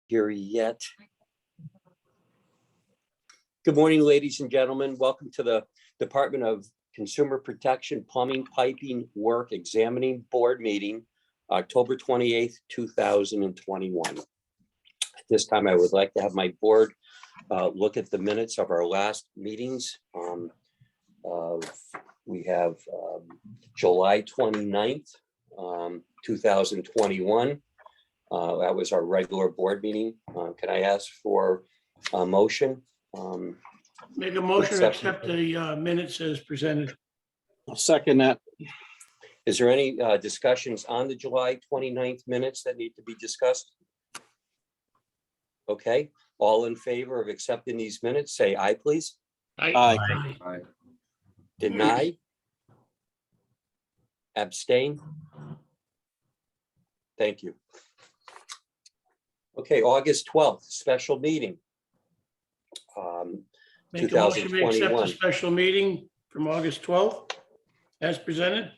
here yet. Good morning, ladies and gentlemen. Welcome to the Department of Consumer Protection Plumbing Piping Work Examining Board Meeting, October 28th, 2021. At this time, I would like to have my board look at the minutes of our last meetings. We have July 29th, 2021. That was our regular board meeting. Can I ask for a motion? Make a motion to accept the minutes as presented. I'll second that. Is there any discussions on the July 29th minutes that need to be discussed? Okay, all in favor of accepting these minutes, say aye, please. Aye. Deny? Abstain? Thank you. Okay, August 12th, special meeting. Make a motion to accept the 2021. special meeting from August 12th as presented.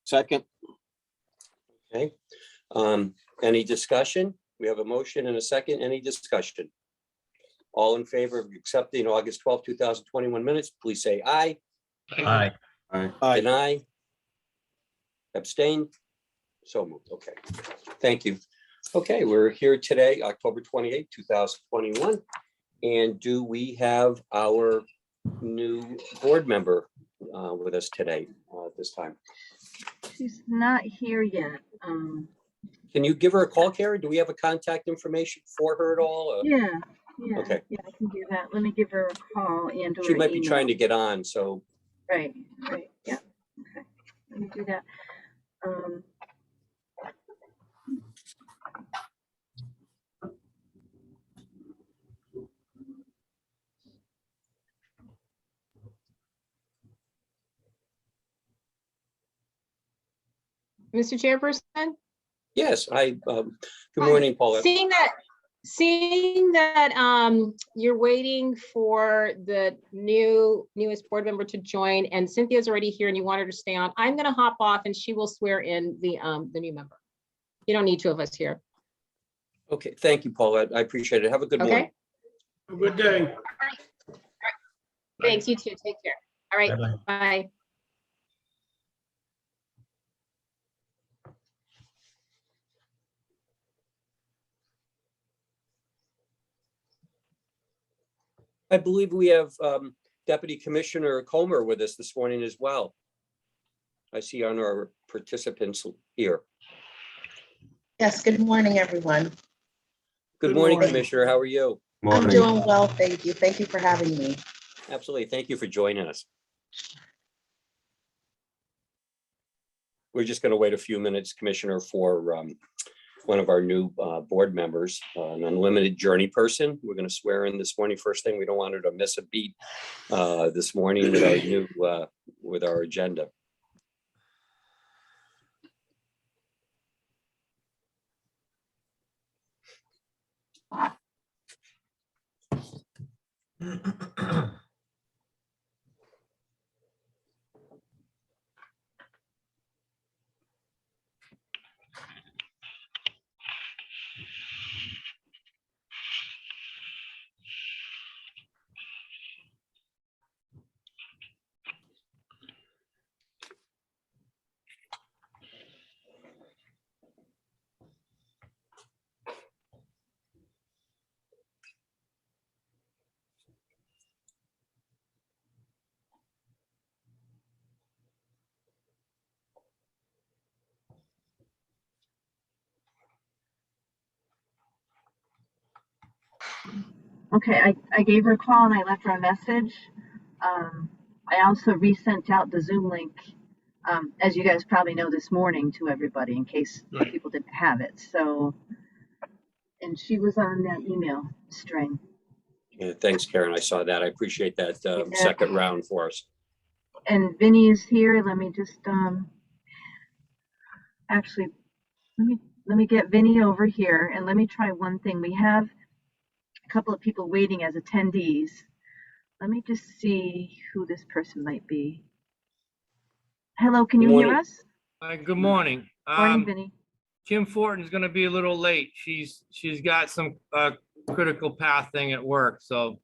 Second. Okay. Any discussion? We have a motion and a second. Any discussion? All in favor of accepting August 12th, 2021 minutes, please say aye. Aye. Aye. Deny? Abstain? So moved. Okay. Thank you. Okay, we're here today, October 28th, 2021. And do we have our new board member with us today at this time? She's not here yet. Can you give her a call, Karen? Do we have a contact information for her at all? Yeah, Okay. yeah, I can do that. Let me give her a call and or She might be email. trying to get on, so. Right, yeah. Okay, let me do that. Mr. Chairperson? Yes, good morning, Paula. Seeing that you're waiting for the newest board member to join, and Cynthia's already here and you want her to stay on, I'm gonna hop off and she will swear in the new member. You don't need two of us here. Okay, thank you, Paula. I appreciate it. Have a good morning. Okay? Have a good day. All right. Thanks, you too. Take care. All right, bye. I believe we have Deputy Commissioner Comer with us this morning as well. I see on our participants here. Yes, good morning, everyone. Good morning, morning. Commissioner. How are you? I'm doing well, thank you. Thank you for having me. Absolutely. Thank you for joining us. We're just going to wait a few minutes, Commissioner, for one of our new board members, an unlimited journey person. We're going to swear in this morning. First thing, we don't want her to miss a beat this morning with our new with our agenda. Okay, I gave her a call and I left her a message. I also resent out the Zoom link, as you guys probably know, this morning to everybody in case Right. people didn't have it. So, and she was on that email string. Yeah, thanks, Karen. I saw that. I appreciate that second round for us. And Vinny is here. Let me just actually let me get Vinny over here and let me try one thing. We have a couple of people waiting as attendees. Let me just see who this person might be. Hello, can you hear us? Hi, good morning. Morning, Vinny. Kim Fortin's gonna be a little late. She's got some critical path thing at work, so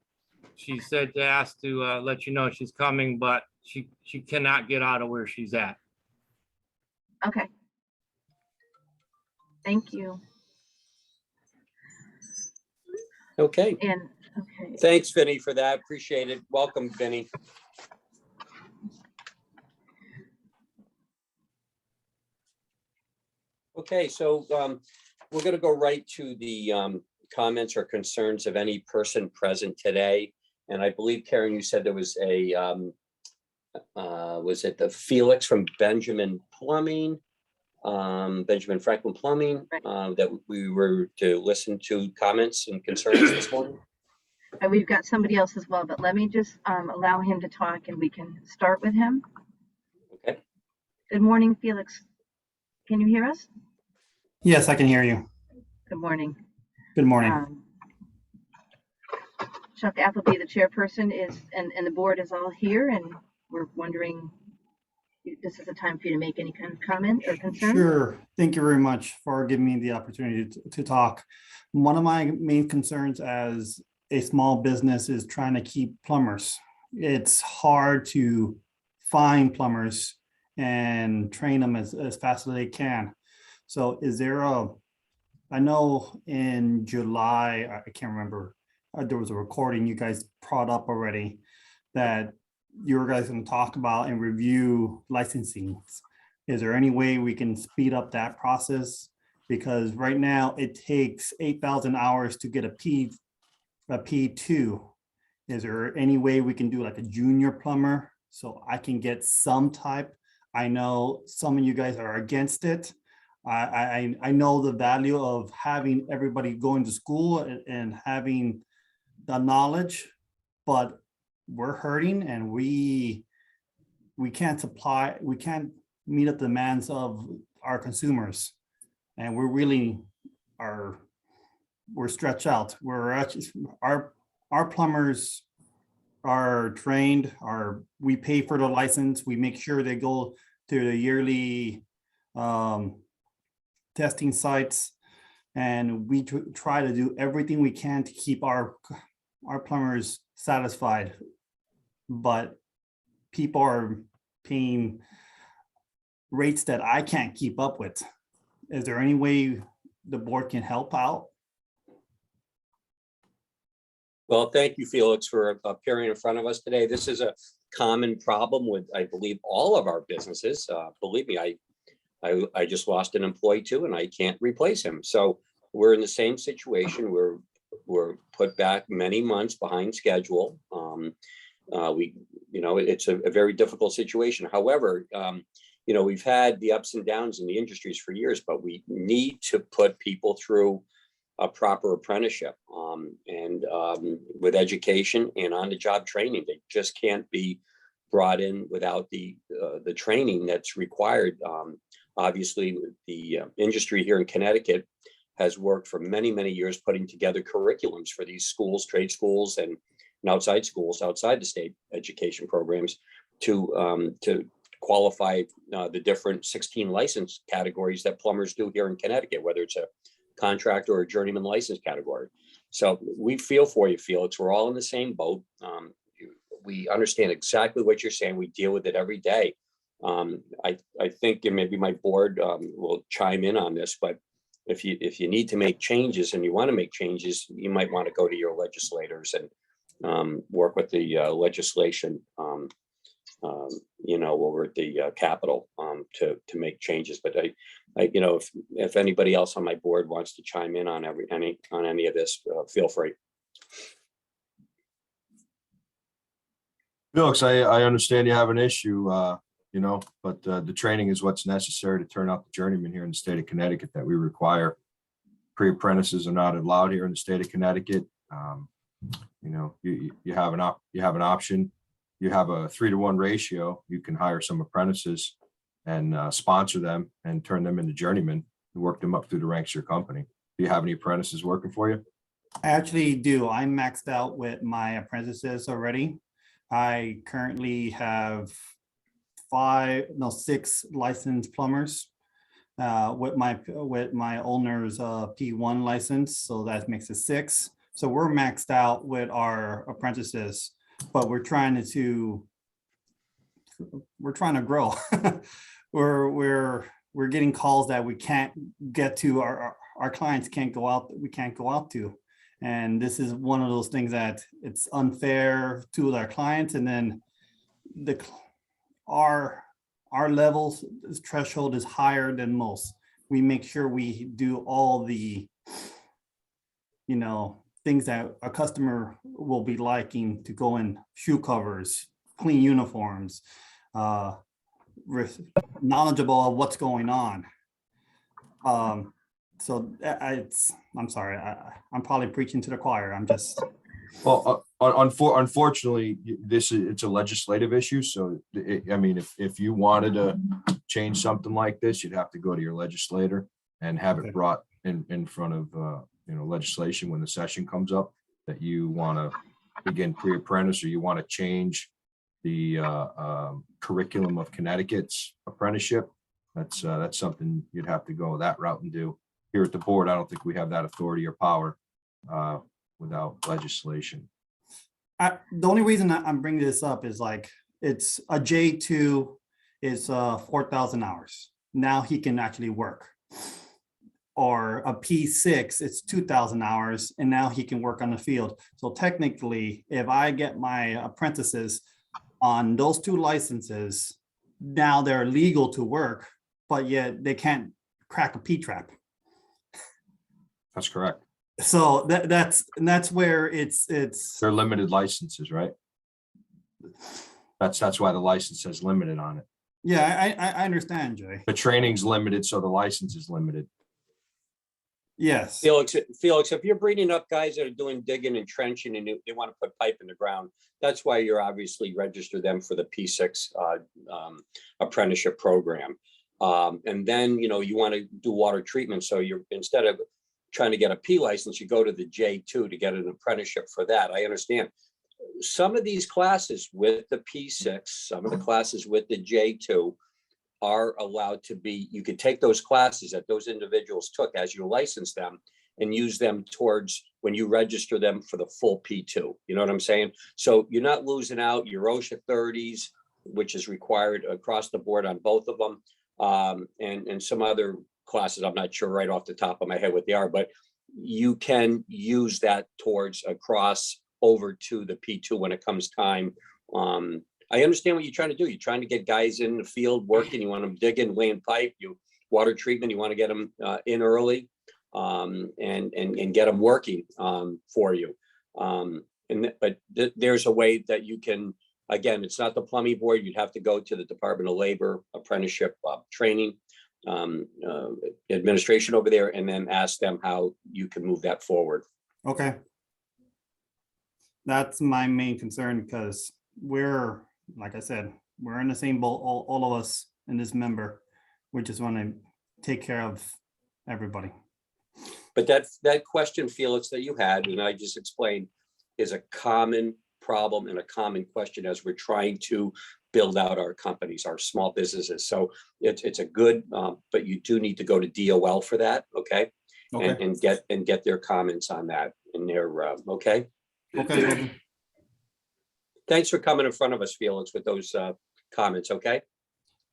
she said to ask to let you know she's coming, but she cannot get out of where she's at. Okay. Thank you. Okay, And, okay, thanks, Vinny, for that. Appreciate it. Welcome, Vinny. Okay, so we're going to go right to the comments or concerns of any person present today. And I believe, Karen, you said there was a, was it the Felix from Benjamin Plumbing? Benjamin Franklin Plumbing, that we were to listen to comments and concerns this morning? and we've got somebody else as well, but let me just allow him to talk and we can start with him. Okay. Good morning, Felix. Can you hear us? Yes, I can hear you. Good morning. Good morning. Chuck Appleby, the chairperson, is, and the board is all here, and we're wondering, this is a time for you to make any kind of comment or concern? Sure. Thank you very much for giving me the opportunity to talk. One of my main concerns as a small business is trying to keep plumbers. It's hard to find plumbers and train them as fast as they can. So is there I know in July, I can't remember, there was a recording you guys brought up already that you guys going to talk about and review licensing. Is there any way we can speed up that process? Because right now it takes 8,000 hours to get a P2. Is there any way we can do like a junior plumber so I can get some type? I know some of you guys are against it. I know the value of having everybody going to school and having the knowledge, but we're hurting and we can't meet up the demands of our consumers, and we're stretched out. We're actually, our plumbers are trained, we pay for the license, we make sure they go to the yearly testing sites, and we try to do everything we can to keep our plumbers satisfied, but people are paying rates that I can't keep up with. Is there any way the board can help out? Well, thank you, Felix, for appearing in front of us today. This is a common problem with, I believe, all of our businesses. Believe me, I just lost an employee too, and I can't replace him. So we're in the same situation. We're put back many months behind schedule. It's a very difficult situation. However, we've had the ups and downs in the industries for years, but we need to put people through a proper apprenticeship and with education and on-the-job training. They just can't be brought in without the training that's required. Obviously, the industry here in Connecticut has worked for many, many years putting together curriculums for these schools, trade schools, and outside schools, outside the state education programs to qualify the different 16 license categories that plumbers do here in Connecticut, whether it's a contractor or a journeyman license category. So we feel for you, Felix. We're all in the same boat. We understand exactly what you're saying. We deal with it every day. I think, and maybe my board will chime in on this, but if you need to make changes and you want to make changes, you might want to go to your legislators and work with the legislation, over at the Capitol to make changes. But if anybody else on my board wants to chime in on any of this, feel free. Felix, I understand you have an issue, but the training is what's necessary to turn out the journeyman here in the state of Connecticut that we require. Pre-apprentices are not allowed here in the state of Connecticut. You have an option. You have a 3-to-1 ratio. You can hire some apprentices and sponsor them and turn them into journeymen and work them up through the ranks of your company. Do you have any apprentices working for you? I actually do. I'm maxed out with my apprentices already. I currently have 6 licensed plumbers. with my owner's P1 license, so that makes it 6. So we're maxed out with our apprentices, but we're trying to grow. we're getting calls that we can't get to, our clients can't go out, we can't go out to. And this is one of those things that it's unfair to our clients, and then our levels threshold is higher than most. We make sure we do all the, things that a customer will be liking to go in: shoe covers, clean uniforms, knowledgeable of what's going on. So I'm sorry, I'm probably preaching to the choir. I'm just. Well, unfortunately, it's a legislative issue. So, I mean, if you wanted to change something like this, you'd have to go to your legislator and have it brought in front of, legislation when the session comes up, that you want to begin pre-apprentice, or you want to change the curriculum of Connecticut's apprenticeship. That's something you'd have to go that route and do. Here at the board, I don't think we have that authority or power without legislation. The only reason I'm bringing this up is it's a J2 is 4,000 hours. Now he can actually work. Or a P6, it's 2,000 hours, and now he can work on the field. So technically, if I get my apprentices on those 2 licenses, now they're legal to work, but yet they can't crack a P-trap. That's correct. So that's where it's They're limited licenses, right? That's why the license says limited on it. Yeah, I understand, Jay. The training's limited, so the license is limited. Yes. Felix, if you're bringing up guys that are doing digging and trenching and they want to put pipe in the ground, that's why you're obviously register them for the P6 apprenticeship program. And then, you want to do water treatment. So you're, instead of trying to get a P license, you go to the J2 to get an apprenticeship for that. I understand. Some of these classes with the P6, some of the classes with the J2 are allowed to be, you could take those classes that those individuals took as you license them and use them towards when you register them for the full P2. You know what I'm saying? So you're not losing out your OSHA 30s, which is required across the board on both of them. And some other classes, I'm not sure right off the top of my head what they are, but you can use that towards a cross over to the P2 when it comes time. I understand what you're trying to do. You're trying to get guys in the field working. You want them digging, laying pipe, water treatment. You want to get them in early and get them working for you. But there's a way that you can, again, it's not the plumbing board. You'd have to go to the Department of Labor apprenticeship training administration over there, and then ask them how you can move that forward. Okay. That's my main concern, because we're, like I said, we're in the same boat, all of us in this member. We just want to take care of everybody. But that question, Felix, that you had, and I just explained, is a common problem and a common question as we're trying to build out our companies, our small businesses. So it's a good, but you do need to go to DOL for that, okay? Okay. And get their comments on that in their, okay? Okay. Thanks for coming in front of us, Felix, with those comments, okay?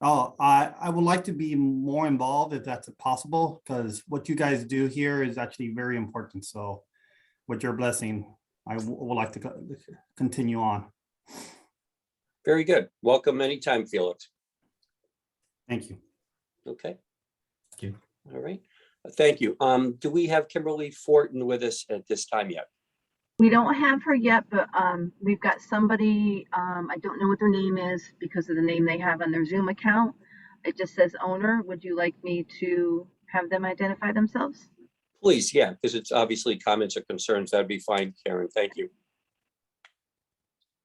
Oh, I would like to be more involved if that's possible, because what you guys do here is actually very important. So with your blessing, I would like to continue on. Very good. Welcome anytime, Felix. Thank you. Okay. Thank you. All right. Thank you. Do we have Kimberly Fortin with us at this time yet? We don't have her yet, but we've got somebody, I don't know what their name is because of the name they have on their Zoom account. It just says owner. Would you like me to have them identify themselves? Please, yeah, because it's obviously comments or concerns. That'd be fine, Karen. Thank you.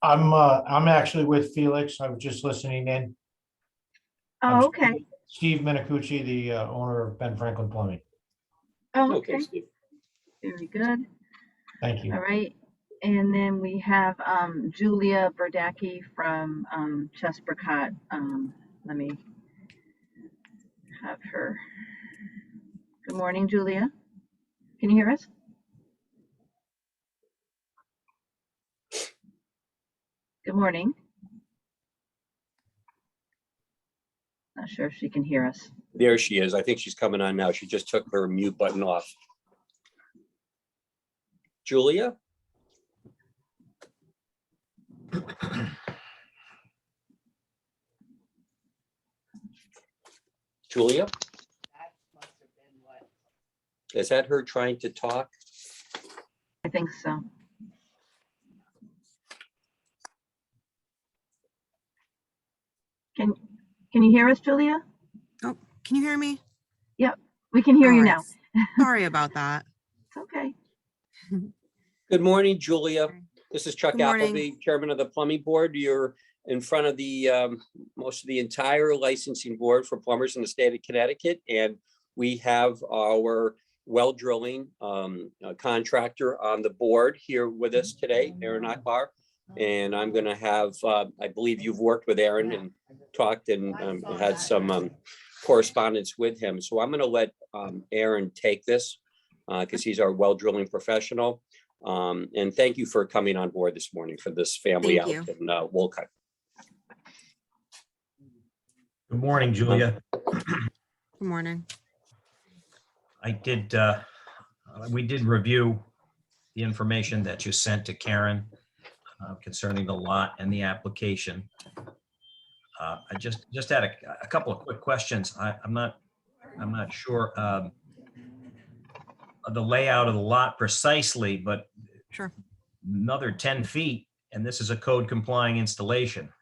I'm actually with Felix. I was just listening in. Oh, okay. Steve Minicucci, the owner of Ben Franklin Plumbing. Oh, Okay, okay. Steve. Very good. Thank you. All right. And then we have Julia Berdacki from Chesbricott. Let me have her Good morning, Julia. Can you hear us? Good morning. Not sure if she can hear us. There she is. I think she's coming on now. She just took her mute button off. Julia? Julia? Is that her trying to talk? I think so. Can you hear us, Julia? Oh, can you hear me? Yep, we can hear you All now. right. Sorry about that. It's okay. Good morning, Julia. This is Chuck Good morning. Appleby, Chairman of the Plumbing Board. You're in front of the most of the entire licensing board for plumbers in the state of Connecticut. And we have our well drilling contractor on the board here with us today, Aaron Akbar. And I'm going to have, I believe you've worked with Aaron and talked and had some correspondence with him. So I'm going to let Aaron take this because he's our well drilling professional. And thank you for coming on board this morning for this family Thank out you. in Wolcott. Good morning, Julia. Good morning. We did review the information that you sent to Karen concerning the lot and the application. I just had a couple of quick questions. I'm not sure the layout of the lot precisely, but Sure. another 10 feet, and this is a code complying installation.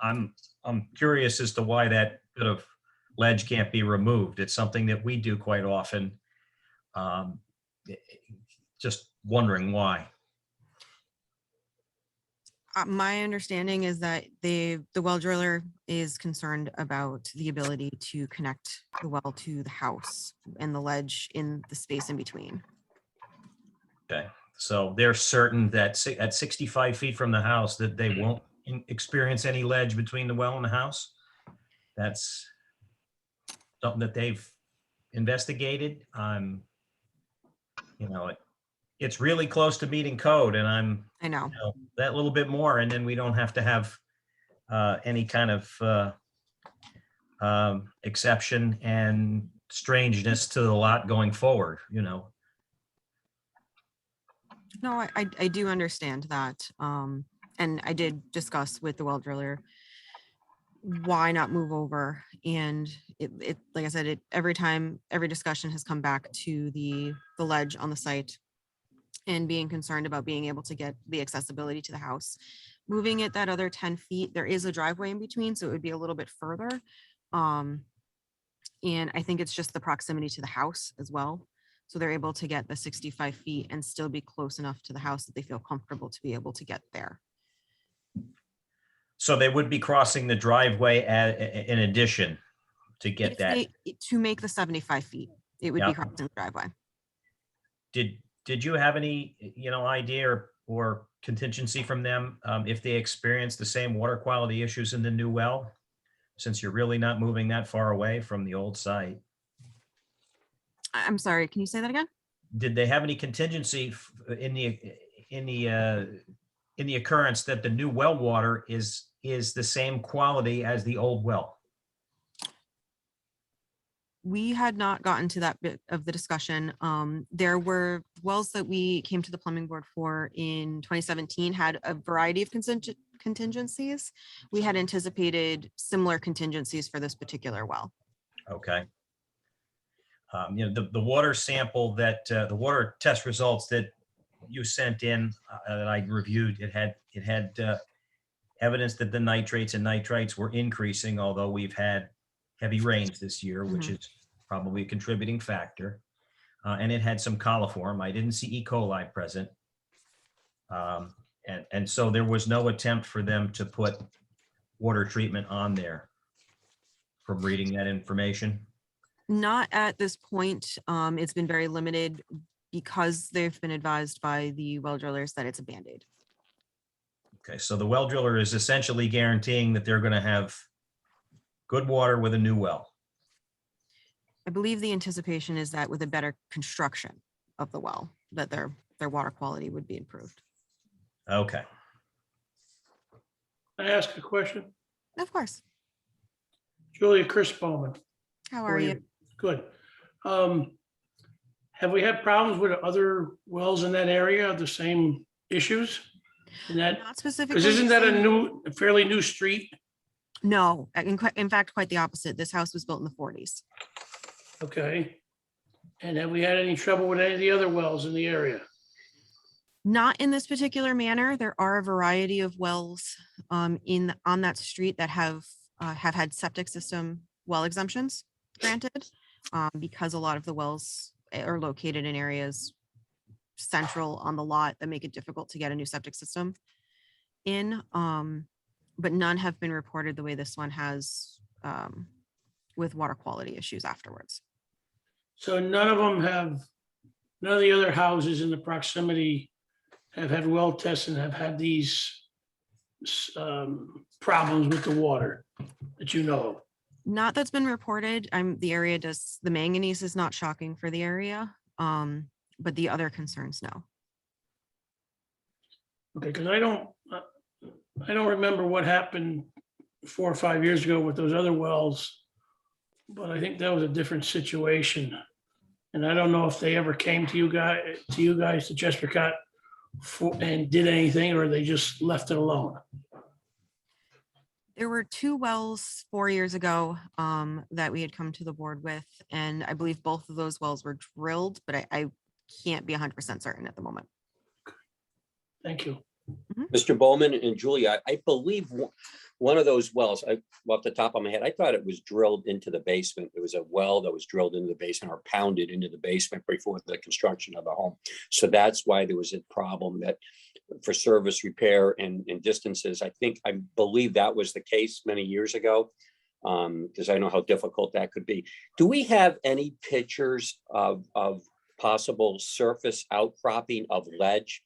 I'm curious as to why that bit of ledge can't be removed. It's something that we do quite often. Just wondering why. My understanding is that the well driller is concerned about the ability to connect the well to the house and the ledge in the space in between. Okay, so they're certain that at 65 feet from the house that they won't experience any ledge between the well and the house? That's something that they've investigated. It's really close to meeting code, and I know. that little bit more, and then we don't have to have any kind of exception and strangeness to the lot going forward, No, I do understand that. And I did discuss with the well driller why not move over. And it like I said, every discussion has come back to the ledge on the site and being concerned about being able to get the accessibility to the house. Moving it that other 10 feet, there is a driveway in between, so it would be a little bit further. And I think it's just the proximity to the house as well. So they're able to get the 65 feet and still be close enough to the house that they feel comfortable to be able to get there. So they would be crossing the driveway in addition to get that. To make the 75 feet, it would Yeah. be crossing the driveway. Did you have any, idea or contingency from them if they experience the same water quality issues in the new well? Since you're really not moving that far away from the old site. I'm sorry, can you say that again? Did they have any contingency in the occurrence that the new well water is the same quality as the old well? We had not gotten to that bit of the discussion. There were wells that we came to the plumbing board for in 2017 had a variety of contingencies. We had anticipated similar contingencies for this particular well. Okay. The water sample that the water test results that you sent in that I reviewed, it had evidence that the nitrates and nitrites were increasing, although we've had heavy rains this year, which is probably a contributing factor. And it had some coliform. I didn't see E. coli present. And so there was no attempt for them to put water treatment on there from reading that information. Not at this point. It's been very limited because they've been advised by the well drillers that it's a Band-Aid. Okay, so the well driller is essentially guaranteeing that they're going to have good water with a new well. I believe the anticipation is that with a better construction of the well, that their water quality would be improved. Okay. Can I ask a question? Of course. Julia, Chris Bowman. How are you? Good. Have we had problems with other wells in that area, the same issues? In that, Not specifically. because isn't that the a fairly new street? No, in fact, quite the opposite. This house was built in the 40s. Okay. And have we had any trouble with any of the other wells in the area? Not in this particular manner. There are a variety of wells on that street that have had septic system well exemptions granted because a lot of the wells are located in areas central on the lot that make it difficult to get a new septic system in. But none have been reported the way this one has with water quality issues afterwards. So none of the other houses in the proximity have had well tests and have had these problems with the water that you know of? Not that's been reported. The manganese is not shocking for the area, but the other concerns, no. Okay, because I don't remember what happened 4 or 5 years ago with those other wells, but I think that was a different situation. And I don't know if they ever came to you guys to Chestercott and did anything, or they just left it alone. There were 2 wells 4 years ago that we had come to the board with, and I believe both of those wells were drilled, but I can't be 100% certain at the moment. Thank you. Mr. Bowman and Julia, I believe one of those wells, off the top of my head, I thought it was drilled into the basement. It was a well that was drilled into the basement or pounded into the basement before the construction of the home. So that's why there was a problem that for service repair and distances. I believe that was the case many years ago, because I know how difficult that could be. Do we have any pictures of possible surface outcropping of ledge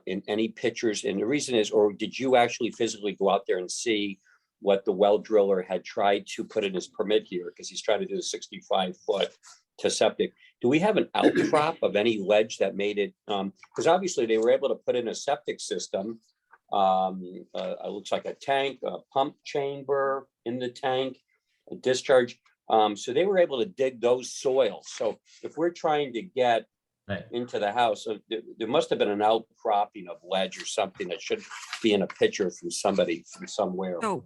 in any pictures? And the reason is, or did you actually physically go out there and see what the well driller had tried to put in his permit here? Because he's trying to do a 65-foot to septic. Do we have an outcrop of any ledge that made it? Because obviously they were able to put in a septic system. It looks like a tank, a pump chamber in the tank, a discharge. So they were able to dig those soils. So if we're trying to get into the house, there must have been an outcropping of ledge or something that should be in a picture from somebody from somewhere. So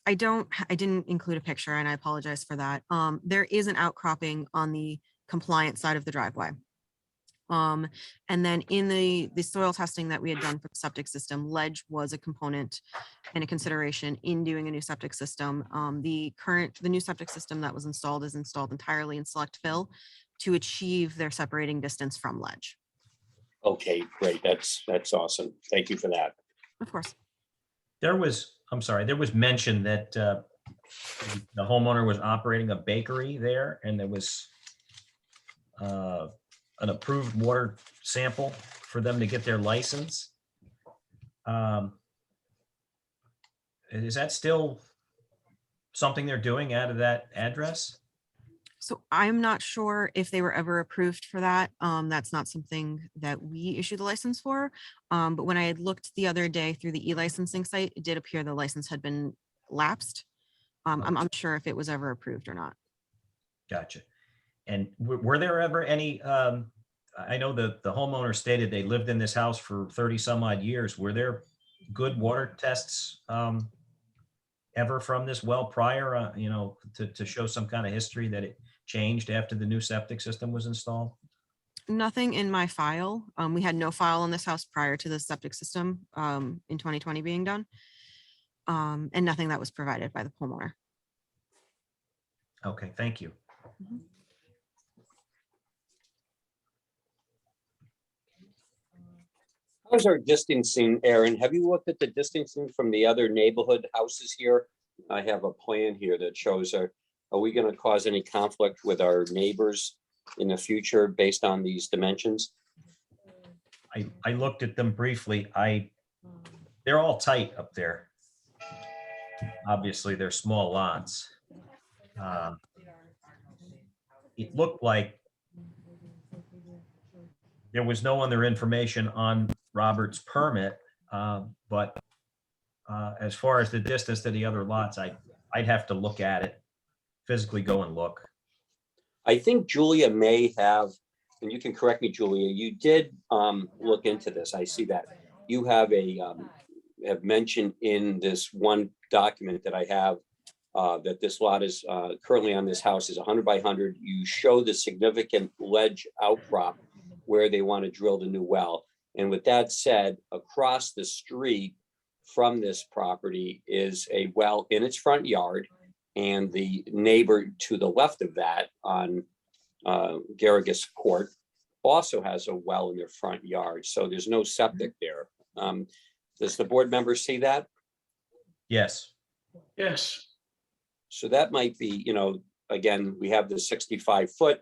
I didn't include a picture, and I apologize for that. There is an outcropping on the compliant side of the driveway. And then in the soil testing that we had done for the septic system, ledge was a component and a consideration in doing a new septic system. The new septic system that was installed is installed entirely in select fill to achieve their separating distance from ledge. Okay, great. That's awesome. Thank you for that. Of course. There was mention that the homeowner was operating a bakery there, and there was an approved water sample for them to get their license. Is that still something they're doing out of that address? So I'm not sure if they were ever approved for that. That's not something that we issue the license for. But when I had looked the other day through the e-licensing site, it did appear the license had been lapsed. I'm unsure if it was ever approved or not. Gotcha. And were there ever any, I know the homeowner stated they lived in this house for 30 some odd years. Were there good water tests ever from this well prior, to show some kind of history that it changed after the new septic system was installed? Nothing in my file. We had no file on this house prior to the septic system in 2020 being done. And nothing that was provided by the homeowner. Okay, thank you. Mhm. How's our distancing, Aaron? Have you looked at the distancing from the other neighborhood houses here? I have a plan here that shows, are we going to cause any conflict with our neighbors in the future based on these dimensions? I looked at them briefly. They're all tight up there. Obviously, they're small lots. it looked like there was no other information on Robert's permit, but as far as the distance to the other lots, I'd have to look at it, physically go and look. I think Julia may have, and you can correct me, Julia, you did look into this. I see that. You have have mentioned in this one document that I have that this lot is currently on this house is 100 by 100. You show the significant ledge outcrop where they want to drill the new well. And with that said, across the street from this property is a well in its front yard. And the neighbor to the left of that on Garrigus Court also has a well in their front yard. So there's no septic there. Does the board member see that? Yes. Yes. So that might be, you know, again, we have the 65 foot,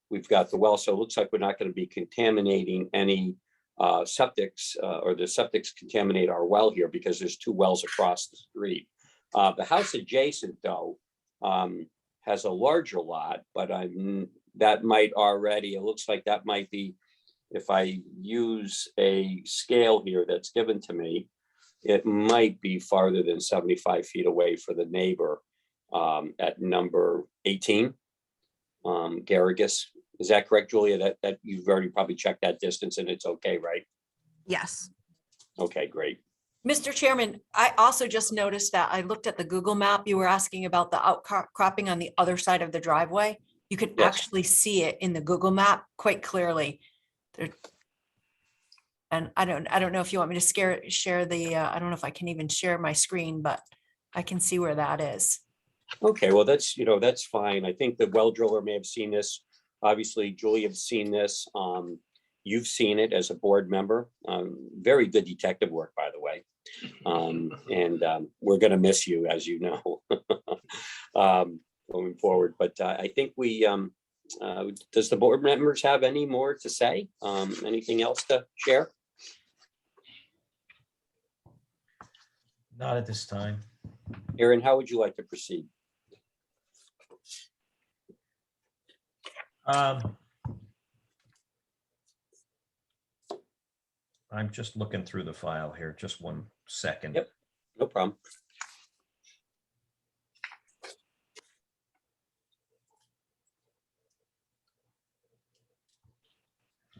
we've got the well, so it looks like we're not going to be contaminating any septics or the septics contaminate our well here because there's two wells across the street. The house adjacent though has a larger lot, but that might already, it looks like that might be, if I use a scale here that's given to me, it might be farther than 75 feet away for the neighbor at number 18, Garrigus. Is that correct, Julia? That you've already probably checked that distance and it's okay, right? Yes. Okay, great. Mr. Chairman, I also just noticed that I looked at the Google map. You were asking about the outcropping on the other side of the driveway. You could Yes. actually see it in the Google map quite clearly. And I don't know if you want me to share the, I don't know if I can even share my screen, but I can see where that is. Okay, well, that's, you know, that's fine. I think the well driller may have seen this. Obviously, Julia have seen this. You've seen it as a board member. Very good detective work, by the way. We're going to miss you, as you know, going forward. But I think we, does the board members have any more to say? Anything else to share? Not at this time. Aaron, how would you like to proceed? I'm just looking through the file here. Just 1 second. Yep, no problem.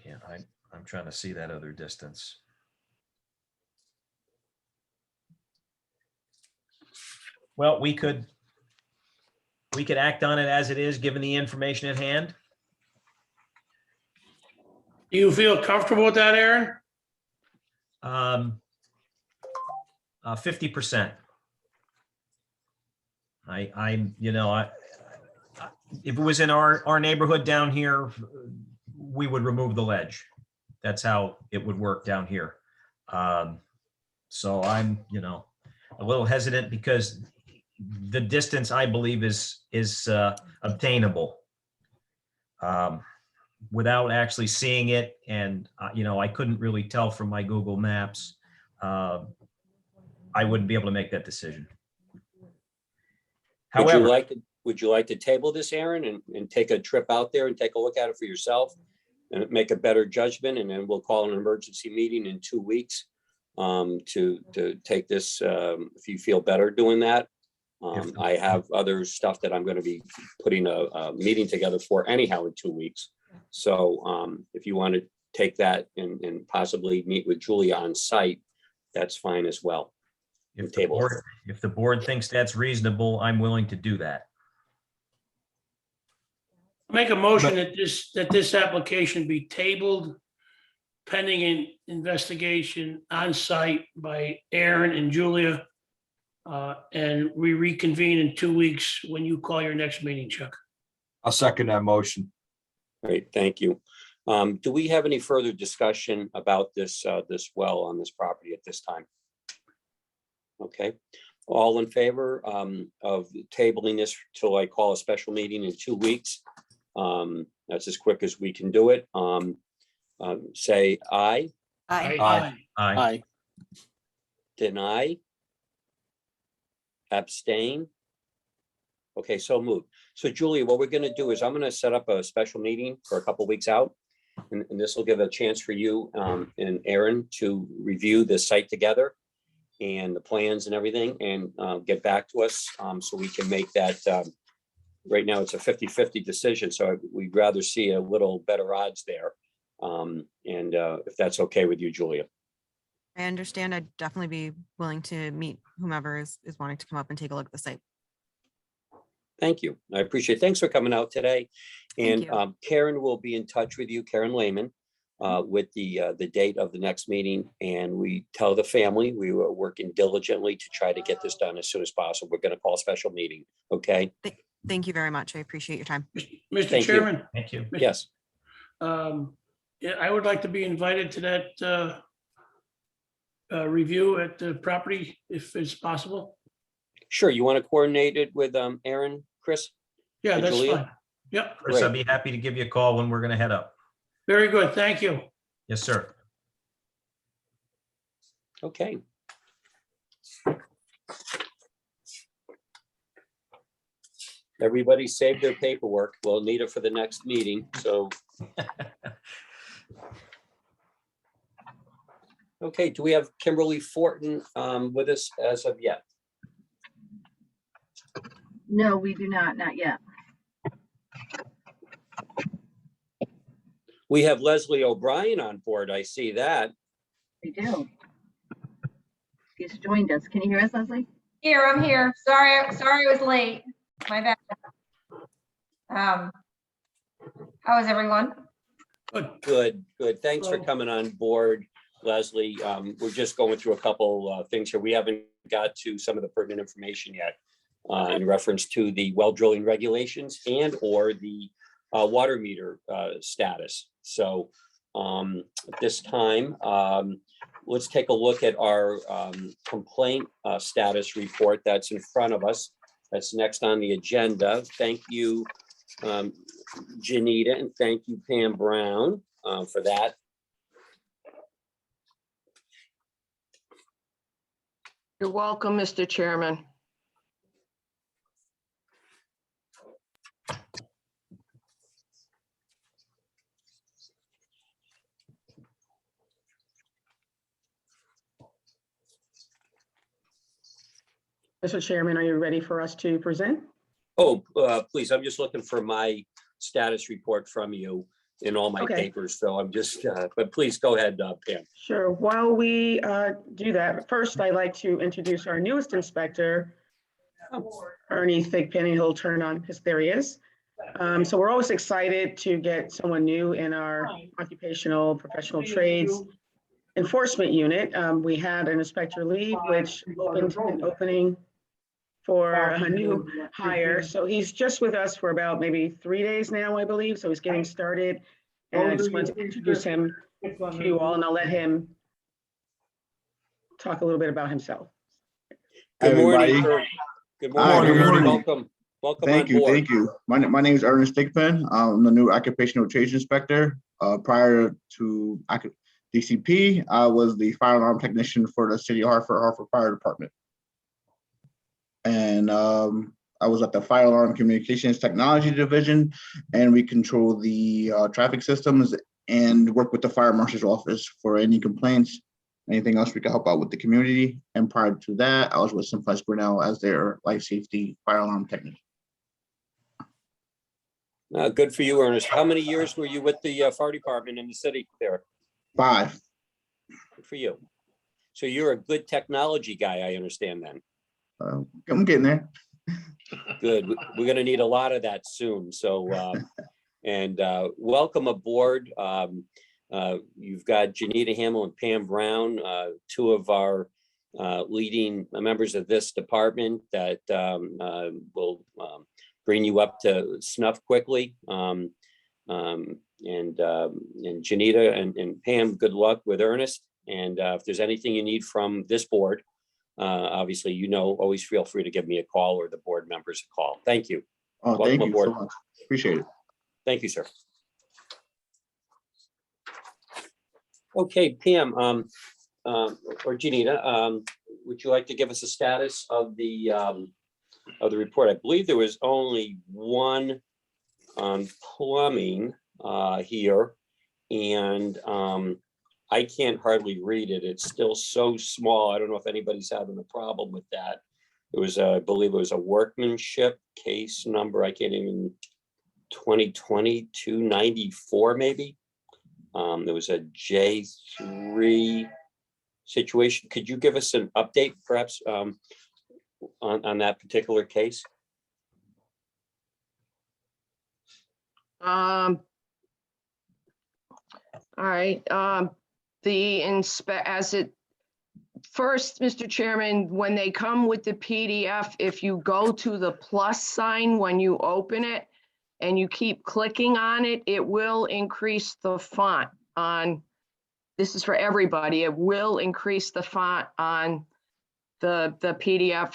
Yeah, I'm trying to see that other distance. Well, we could act on it as it is, given the information at hand. Do you feel comfortable with that, Aaron? 50%. If it was in our neighborhood down here, we would remove the ledge. That's how it would work down here. So I'm, a little hesitant because the distance I believe is obtainable without actually seeing it. And, I couldn't really tell from my Google Maps. I wouldn't be able to make that decision. However, would you like to table this, Aaron, and take a trip out there and take a look at it for yourself and make a better judgment? And then we'll call an emergency meeting in 2 weeks to take this, if you feel better doing that. I have other stuff that I'm going to be putting a meeting together for anyhow in 2 weeks. So if you want to take that and possibly meet with Julia on site, that's fine as well. if the board thinks that's reasonable, I'm willing to do that. Make a motion that this application be tabled pending an investigation on site by Aaron and Julia. And we reconvene in 2 weeks when you call your next meeting, Chuck. I'll second that motion. Great, thank you. Do we have any further discussion about this well on this property at this time? Okay, all in favor of tabling this till I call a special meeting in 2 weeks? That's as quick as we can do it. Say aye. Aye. Aye. Deny. Abstain. Okay, so moved. So Julia, what we're gonna do is I'm gonna set up a special meeting for a couple weeks out. And this will give a chance for you and Aaron to review the site together and the plans and everything and get back to us so we can make that. Right now, it's a 50-50 decision, so we'd rather see a little better odds there. And if that's okay with you, Julia. I understand. I'd definitely be willing to meet whomever is wanting to come up and take a look at the site. Thank you. I appreciate it. Thanks for coming out today. And you. Karen will be in touch with you, Karen Lehman, with the date of the next meeting. And we tell the family we were working diligently to try to get this done as soon as possible. We're going to call a special meeting. Okay. Thank you very much. I appreciate your time. Mr. Thank you. Chairman. Thank you. Yes. Yeah, I would like to be invited to that review at the property if it's possible. Sure. You want to coordinate it with Aaron, Chris? Yeah, and that's Julia? fine. Yep, Chris, I'll be happy to give you a call when we're going to head up. very good. Thank you. Yes, sir. Okay. Everybody save their paperwork. We'll need it for the next meeting, so. Okay, do we have Kimberly Fortin with us as of yet? No, we do not yet. We have Leslie O'Brien on board. I see that. We do. He's joined us. Can you hear us, Leslie? Here, I'm here. Sorry I was late. My bad. How is everyone? Good. Thanks for coming on board, Leslie. We're just going through a couple things here. We haven't got to some of the pertinent information yet in reference to the well drilling regulations and or the water meter status. So at this time, let's take a look at our complaint status report that's in front of us. That's next on the agenda. Thank you, Janita, and thank you, Pam Brown, for that. You're welcome, Mr. Chairman. Mr. Chairman, are you ready for us to present? Oh, please, I'm just looking for my status report from you in all my Okay. papers. So I'm just, but please go ahead, Pam. Sure. While we do that, first I'd like to introduce our newest inspector, Ernie Thigpen. He'll turn on his, there he is. So we're always excited to get someone new in our occupational professional trades enforcement unit. We had an inspector leave, which opened an opening for a new hire. So he's just with us for about maybe 3 days now, I believe. So he's getting started. And I just wanted to introduce him to you all, and I'll let him talk a little bit about himself. Good morning. Everybody. Good Hi, morning. good morning. Welcome. Welcome Thank on you, board. thank you. My name is Ernest Thigpen. I'm the new occupational trades inspector. Prior to DCP, I was the fire alarm technician for the City of Hartford Fire Department. And I was at the Fire Alarm Communications Technology Division, and we control the traffic systems and work with the Fire Marshal's office for any complaints, anything else we can help out with the community. And prior to that, I was with Simplex Grinnell as their life safety fire alarm technician. Good for you, Ernest. How many years were you with the fire department in the city there? 5. Good for you. So you're a good technology guy, I understand then. I'm getting there. Good. We're going to need a lot of that soon. So, and welcome aboard. You've got Janita Hamill and Pam Brown, two of our leading members of this department that will bring you up to snuff quickly. And Janita and Pam, good luck with Ernest. And if there's anything you need from this board, obviously, always feel free to give me a call or the board members a call. Thank you. Oh, Welcome thank you aboard. so much. Appreciate it. Thank you, sir. Okay, Pam, or Janita, would you like to give us a status of the of the report. I believe there was only one on plumbing here, and I can't hardly read it. It's still so small. I don't know if anybody's having a problem with that. It was, I believe it was a workmanship case number. I can't even, 2020-294 maybe. There was a J3 situation. Could you give us an update perhaps on that particular case? All right, first, Mr. Chairman, when they come with the PDF, if you go to the plus sign when you open it and you keep clicking on it, it will increase the font on, this is for everybody, it will increase the font on the PDF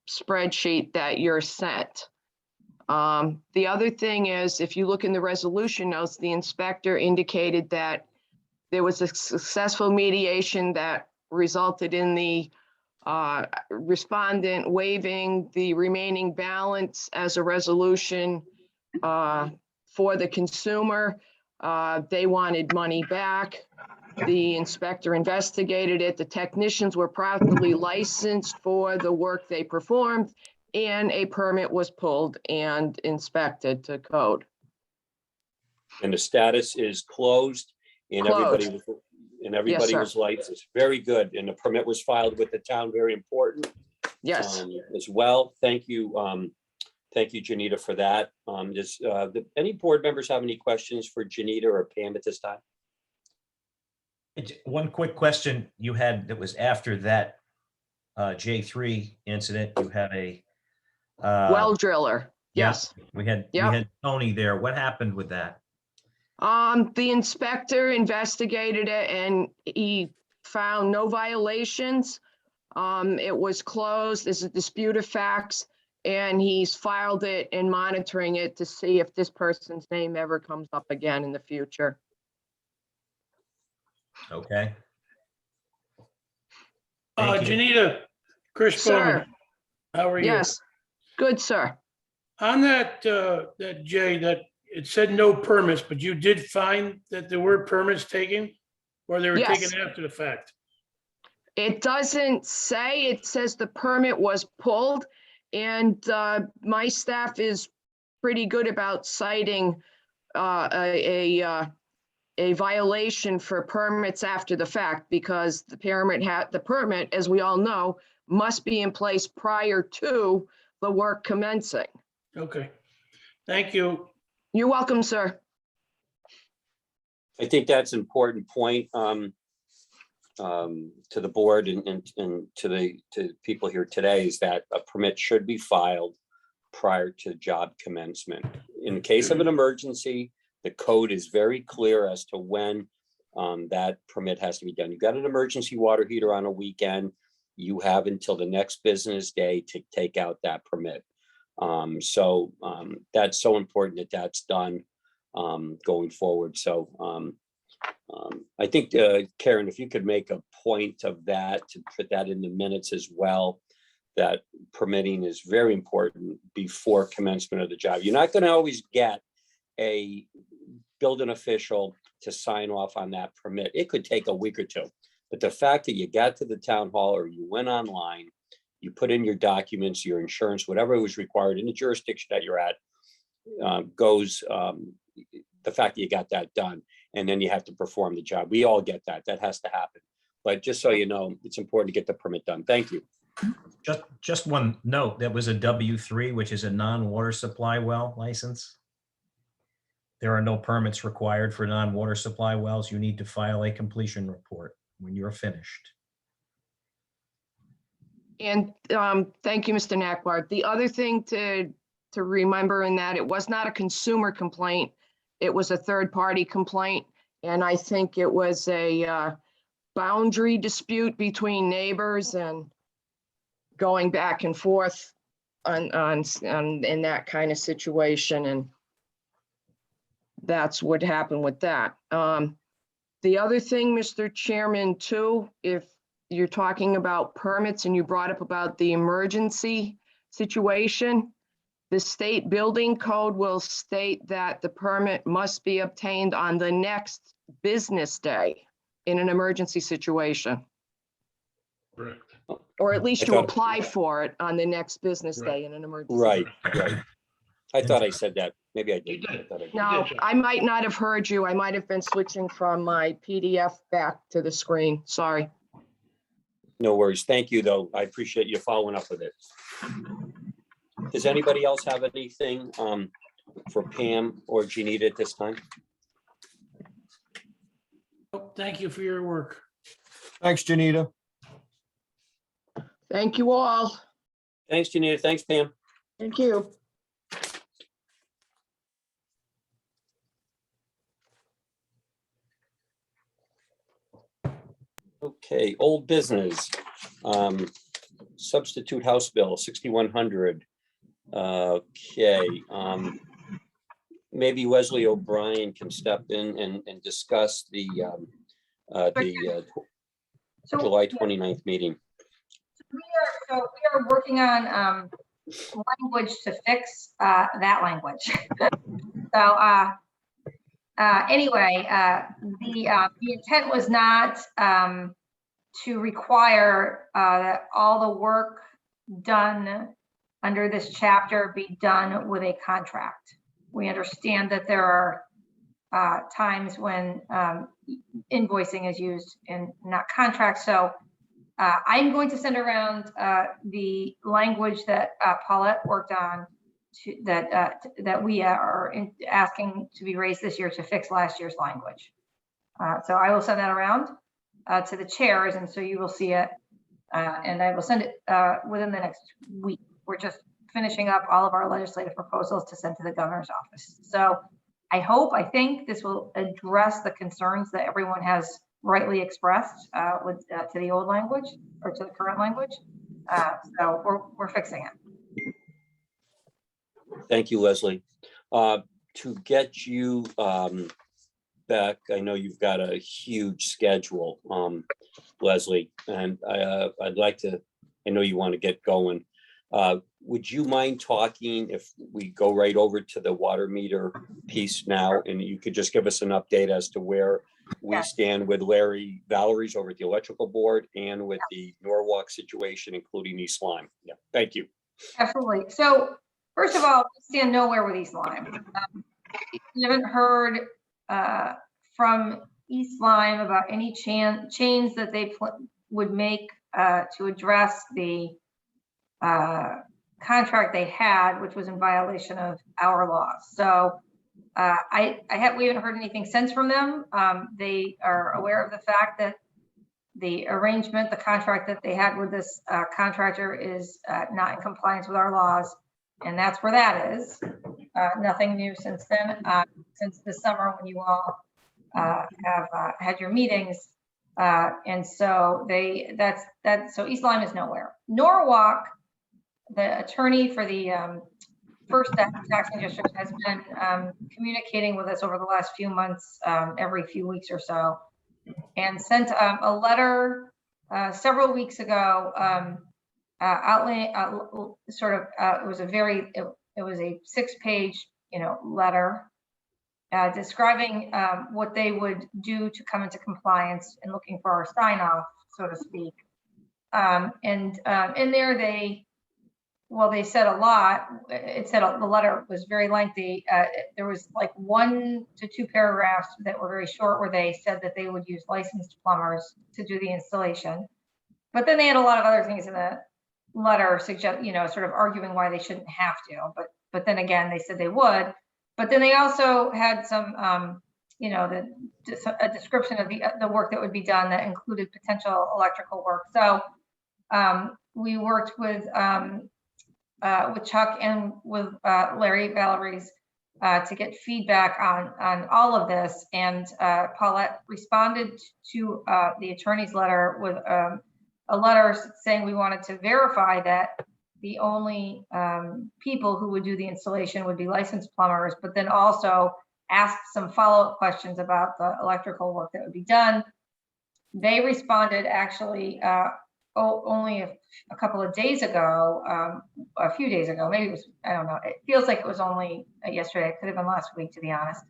spreadsheet that you're sent. The other thing is, if you look in the resolution notes, the inspector indicated that there was a successful mediation that resulted in the respondent waiving the remaining balance as a resolution for the consumer. They wanted money back. The inspector investigated it. The technicians were properly licensed for the work they performed, and a permit was pulled and inspected to code. And the status is closed, and everybody Closed. was, and everybody sir. was licensed. Very good. And the permit was filed with the town. Very important. Yes. As well. Thank you. Thank you, Janita, for that. Does any board members have any questions for Janita or Pam at this time? One quick question you had that was after that J3 incident, you had a Well driller. yeah, Yes. we had Tony there. What happened with that? The inspector investigated it and he found no violations. It was closed. There's a dispute of facts, and he's filed it and monitoring it to see if this person's name ever comes up again in the future. Okay. Thank you. Janita, Chris Sir. Bowman, how are you? Yes. Good, sir. On that, that J, that it said no permits, but you did find that there were permits taken, or they were Yes. taken after the fact? It doesn't say, it says the permit was pulled, and my staff is pretty good about citing a violation for permits after the fact, because the permit, as we all know, must be in place prior to the work commencing. Okay, thank you. You're welcome, sir. I think that's an important point to the board and to people here today, is that a permit should be filed prior to job commencement. In the case of an emergency, the code is very clear as to when that permit has to be done. You've got an emergency water heater on a weekend, you have until the next business day to take out that permit. So that's so important that that's done going forward. So I think, Karen, if you could make a point of that, to put that in the minutes as well, that permitting is very important before commencement of the job. You're not going to always get a building official to sign off on that permit. It could take a week or two, but the fact that you got to the town hall or you went online, you put in your documents, your insurance, whatever was required in the jurisdiction that you're at, goes the fact that you got that done, and then you have to perform the job. We all get that. That has to happen. But just so you know, it's important to get the permit done. Thank you. Just one note, that was a W3, which is a non-water supply well license. There are no permits required for non-water supply wells. You need to file a completion report when you're finished. And thank you, Mr. Nackbar. The other thing to remember in that, it was not a consumer complaint. It was a third-party complaint. And I think it was a boundary dispute between neighbors and going back and forth on in that kind of situation. And that's what happened with that. The other thing, Mr. Chairman, too, if you're talking about permits and you brought up about the emergency situation, the state building code will state that the permit must be obtained on the next business day in an emergency situation, Correct. or at least I you thought- apply for it on the next business day in an emergency. Right, right. I thought I said that. Maybe I You did. I did. thought I did. No, I might not have heard you. I might have been switching from my PDF back to the screen. Sorry. No worries. Thank you, though. I appreciate you following up with it. Does anybody else have anything for Pam or Janita at this time? Oh, thank you for your work. Thanks, Janita. Thank you all. Thanks, Janita. Thanks, Pam. Thank you. Okay, old business. Substitute House Bill 6100. Okay. Maybe Wesley O'Brien can step in and discuss the July 29th meeting. We are working on language to fix that language. So anyway, the intent was not to require that all the work done under this chapter be done with a contract. We understand that there are times when invoicing is used and not contracts. So I'm going to send around the language that Paulette worked on that we are asking to be raised this year to fix last year's language. So I will send that around to the chairs, and so you will see it, and I will send it within the next week. We're just finishing up all of our legislative proposals to send to the governor's office. So I think this will address the concerns that everyone has rightly expressed to the old language or to the current language. So we're fixing it. Thank you, Leslie. To get you back, I know you've got a huge schedule, Leslie, and I'd like to, I know you want to get going. Would you mind talking if we go right over to the water meter piece now, and you could just give us an update as to where we stand with Valerie's over at the electrical board and with the Norwalk situation, including East Lyme? Yeah, thank you. Absolutely. So first of all, we stand nowhere with East Lyme. We haven't heard from East Lyme about any change that they would make to address the contract they had, which was in violation of our laws. So we haven't heard anything since from them. They are aware of the fact that the arrangement, the contract that they had with this contractor is not in compliance with our laws. And that's where that is. Nothing new since then, since the summer when you all have had your meetings. And so so East Lyme is nowhere. Norwalk, the attorney for the first taxing district, has been communicating with us over the last few months, every few weeks or so, and sent a letter several weeks ago outlining it was a 6-page letter describing what they would do to come into compliance and looking for our sign off, so to speak. And in there they said a lot. It said the letter was very lengthy. There was like 1 to 2 paragraphs that were very short where they said that they would use licensed plumbers to do the installation. But then they had a lot of other things in the letter sort of arguing why they shouldn't have to. But then again, they said they would. But then they also had some, a description of the work that would be done that included potential electrical work. So we worked with Chuck and with Valerie's to get feedback on all of this. And Paulette responded to the attorney's letter with a letter saying we wanted to verify that the only people who would do the installation would be licensed plumbers, but then also ask some follow-up questions about the electrical work that would be done. They responded actually only a couple of days ago, a few days ago, maybe it was, I don't know. It feels like it was only yesterday. It could have been last week, to be honest.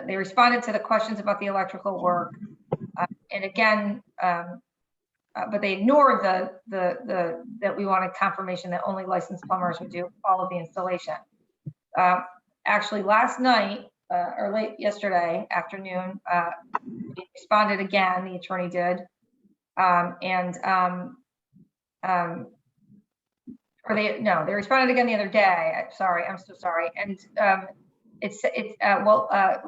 They responded to the questions about the electrical work. And again, but they ignored that we wanted confirmation that only licensed plumbers would do all of the installation. Actually, last night or late yesterday afternoon, he responded again, the attorney did. They responded again the other day. I'm so sorry. And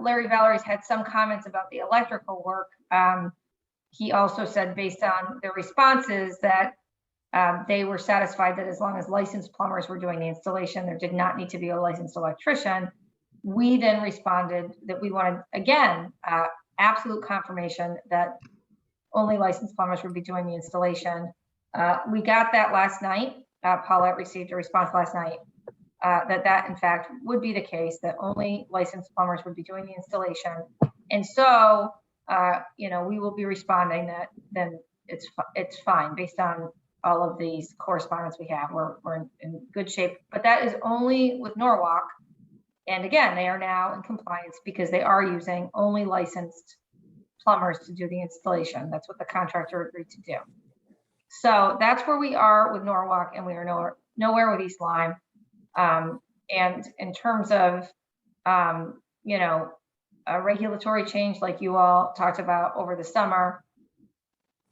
Larry Valerie's had some comments about the electrical work. He also said, based on the responses, that they were satisfied that as long as licensed plumbers were doing the installation, there did not need to be a licensed electrician. We then responded that we wanted, again, absolute confirmation that only licensed plumbers would be doing the installation. We got that last night. Paulette received a response last night that in fact would be the case, that only licensed plumbers would be doing the installation. And so, we will be responding that then it's fine based on all of these correspondence we have. We're in good shape, but that is only with Norwalk. And again, they are now in compliance because they are using only licensed plumbers to do the installation. That's what the contractor agreed to do. So that's where we are with Norwalk, and we are nowhere with East Lyme. And in terms of, a regulatory change like you all talked about over the summer,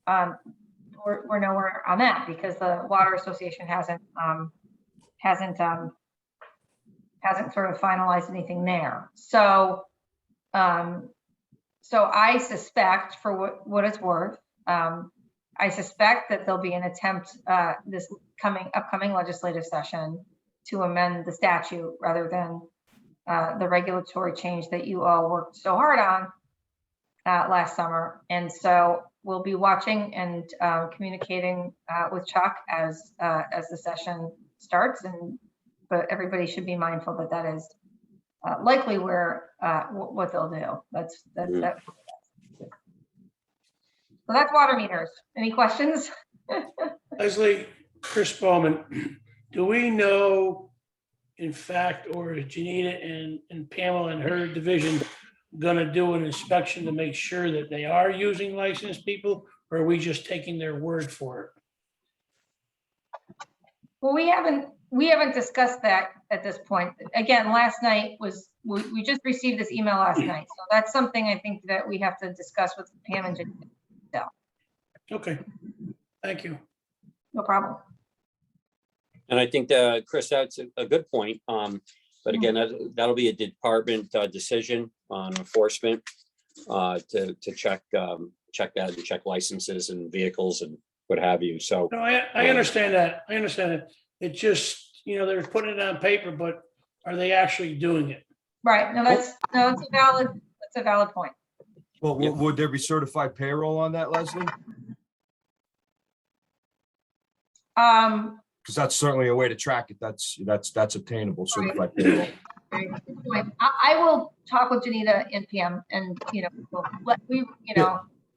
we're nowhere on that because the Water Association hasn't sort of finalized anything there. So I suspect, for what it's worth, I suspect that there'll be an attempt this upcoming legislative session to amend the statute rather than the regulatory change that you all worked so hard on last summer. And so we'll be watching and communicating with Chuck as the session starts. But everybody should be mindful that that is likely what they'll do. So that's water meters. Any questions? Leslie, Chris Bowman, do we know, in fact, or is Janita and Pamela and her division gonna do an inspection to make sure that they are using licensed people, or are we just taking their word for it? Well, we haven't discussed that at this point. Again, last night we just received this email last night. So that's something I think that we have to discuss with Pam and Janita. Okay, thank you. No problem. And I think Chris, that's a good point. But again, that'll be a department decision on enforcement to check that and check licenses and vehicles and what have you. So No, I understand that. I understand it. It just, they're putting it on paper, but are they actually doing it? Right. No, that's a valid point. Well, would there be certified payroll on that, Leslie? Because that's certainly a way to track it. That's obtainable, certified payroll. Very good point. I will talk with Janita and PM, and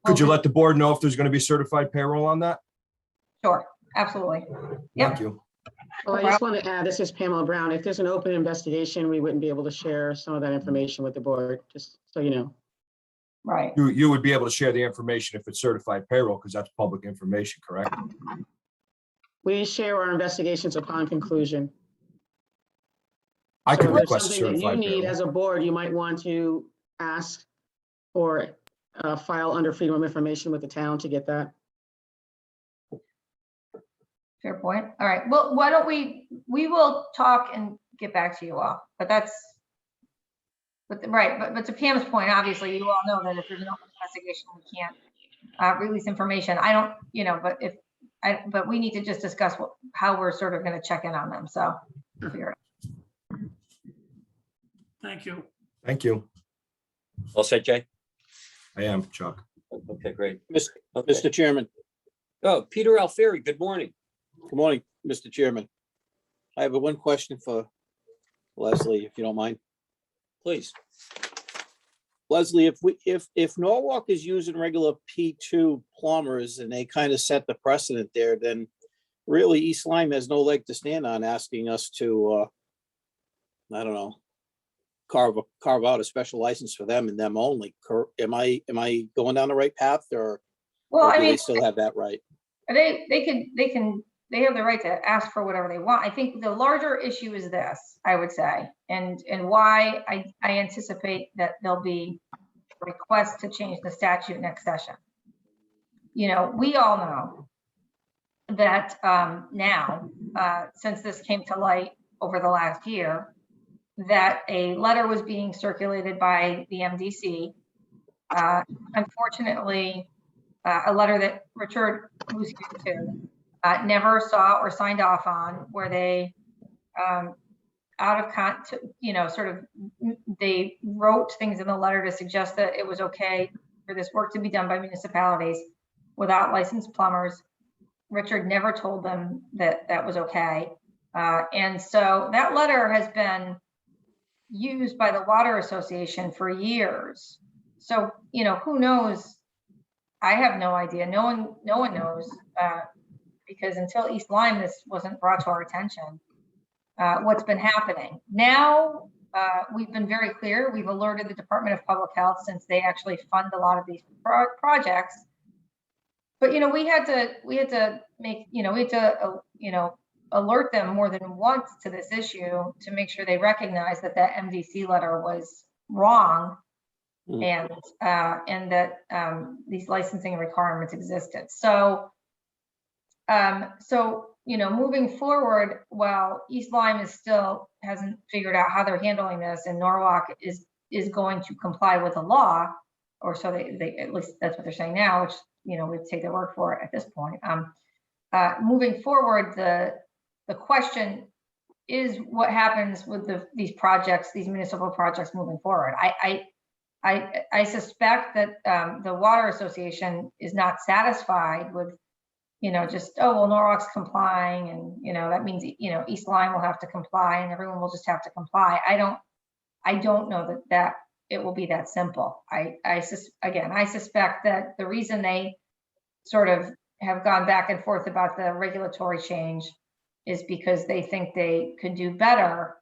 Could you let the board know if there's going to be certified payroll on that? Sure, absolutely. Thank you. Well, I just want to add, this is Pamela Brown. If there's an open investigation, we wouldn't be able to share some of that information with the board, just so you know. Right. You would be able to share the information if it's certified payroll, because that's public information, correct? We share our investigations upon conclusion. I could So if there's request something that you certified need payroll. as a board, you might want to ask or file under freedom of information with the town to get that. Fair point. All right. Well, why don't we will talk and get back to you all, but to Pam's point, obviously you all know that if there's an open investigation, we can't release information. I don't, but we need to just discuss how we're sort of going to check in on them. So figure it out. Thank you. Thank you. All set, Jay? I am, Chuck. Okay, great. Mr. Chairman. Oh, Peter Alfieri, good morning. Good morning, Mr. Chairman. I have one question for Leslie, if you don't mind. Please. Leslie, if Norwalk is using regular P2 plumbers and they kind of set the precedent there, then really East Lyme has no leg to stand on asking us to, I don't know, carve out a special license for them and them only. Am I going down the right path, or Well, I do they mean, still have that right? they have the right to ask for whatever they want. I think the larger issue is this, I would say, and why I anticipate that there'll be requests to change the statute next session. You know, we all know that now, since this came to light over the last year, that a letter was being circulated by the MDC. Unfortunately, a letter that Richard was here to never saw or signed off on, where they out of sort of they wrote things in the letter to suggest that it was okay for this work to be done by municipalities without licensed plumbers. Richard never told them that that was okay. And so that letter has been used by the Water Association for years. So, you know, who knows? I have no idea. No one knows, because until East Lyme, this wasn't brought to our attention, what's been happening. Now, we've been very clear. We've alerted the Department of Public Health, since they actually fund a lot of these projects. But, you know, we had to make, we had to, alert them more than once to this issue to make sure they recognize that that MDC letter was wrong, and that these licensing requirements existed. So, moving forward, while East Lyme hasn't figured out how they're handling this, and Norwalk is going to comply with the law, or so they at least that's what they're saying now, which, we take their word for it at this point. Moving forward, the question is what happens with these projects, these municipal projects moving forward. I suspect that the Water Association is not satisfied with, just, oh, well, Norwalk's complying, and, that means, East Lyme will have to comply and everyone will just have to comply. I don't know that it will be that simple. I suspect that the reason they sort of have gone back and forth about the regulatory change is because they think they could do better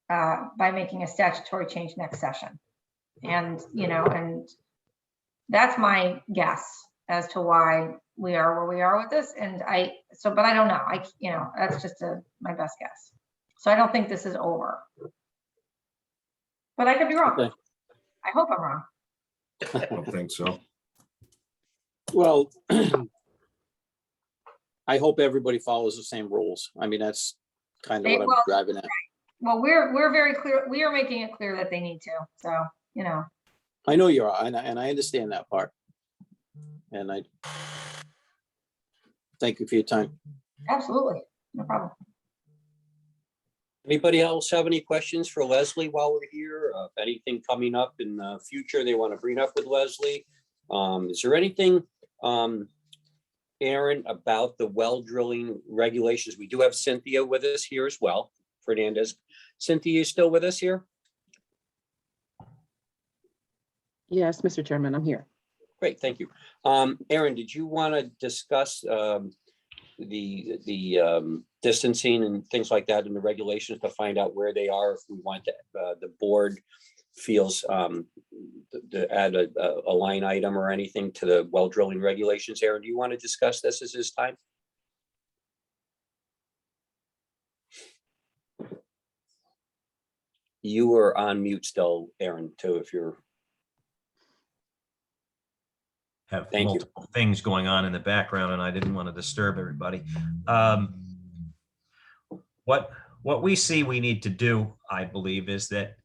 by making a statutory change next session. And, and that's my guess as to why we are where we are with this. And but I don't know. That's just my best guess. So I don't think this is over. But I could be wrong. Okay. I hope I'm wrong. I don't think so. Well, I hope everybody follows the same rules. I mean, that's kind of what I'm driving at. Well, we're very clear. We are making it clear that they need to. So, I know you are, and I understand that part. And I thank you for your time. Absolutely. No problem. Anybody else have any questions for Leslie while we're here? If anything coming up in the future they want to bring up with Leslie? Is there anything, Aaron, about the well drilling regulations? We do have Cynthia with us here as well, Fernandez. Cynthia, you still with us here? Yes, Mr. Chairman, I'm here. Great, thank you. Aaron, did you want to discuss the distancing and things like that in the regulations to find out where they are if we want to, the board feels to add a line item or anything to the well drilling regulations? Aaron, do you want to discuss this? Is this time? You are on mute still, Aaron, too, if you're. Have Thank you. multiple things going on in the background, and I didn't want to disturb everybody. What we see we need to do, I believe, is that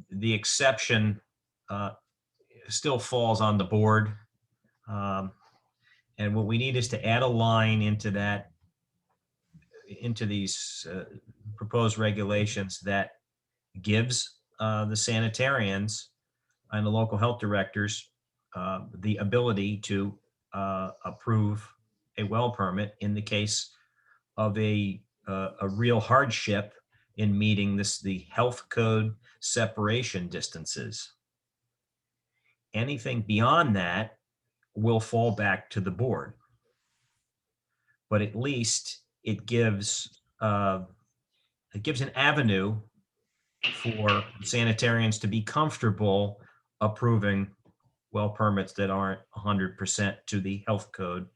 the exception still falls on the board. And what we need is to add a line into these proposed regulations that gives the sanitarians and the local health directors the ability to approve a well permit in the case of a real hardship in meeting the health code separation distances. anything beyond that will fall back to the board. But at least it gives an avenue for sanitarians to be comfortable approving well permits that aren't 100% to the health code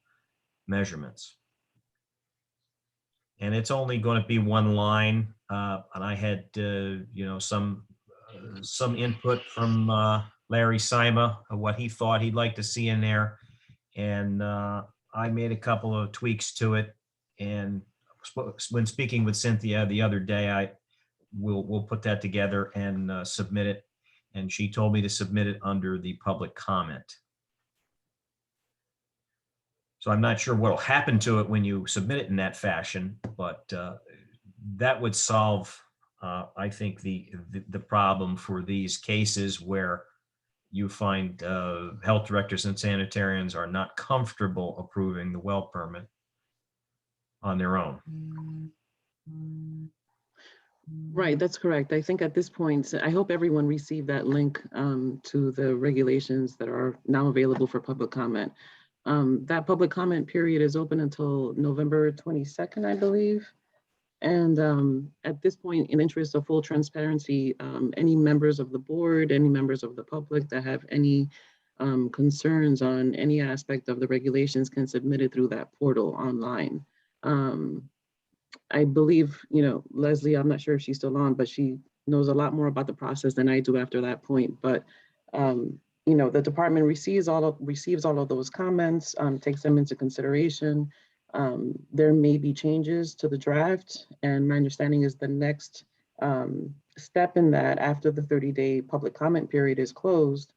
measurements. And it's only going to be one line. And I had, some input from Larry Sima of what he thought he'd like to see in there. And I made a couple of tweaks to it. And when speaking with Cynthia the other day, we'll put that together and submit it. And she told me to submit it under the public comment. So I'm not sure what will happen to it when you submit it in that fashion, but that would solve, I think, the problem for these cases where you find health directors and sanitarians are not comfortable approving the well permit on their own. Right, that's correct. I think at this point, I hope everyone received that link to the regulations that are now available for public comment. That public comment period is open until November 22nd, I believe. And at this point, in interest of full transparency, any members of the board, any members of the public that have any concerns on any aspect of the regulations can submit it through that portal online. I believe, Leslie, I'm not sure if she's still on, but she knows a lot more about the process than I do after that point. But the department receives all of those comments, takes them into consideration. There may be changes to the draft, and my understanding is the next step in that, after the 30-day public comment period is closed,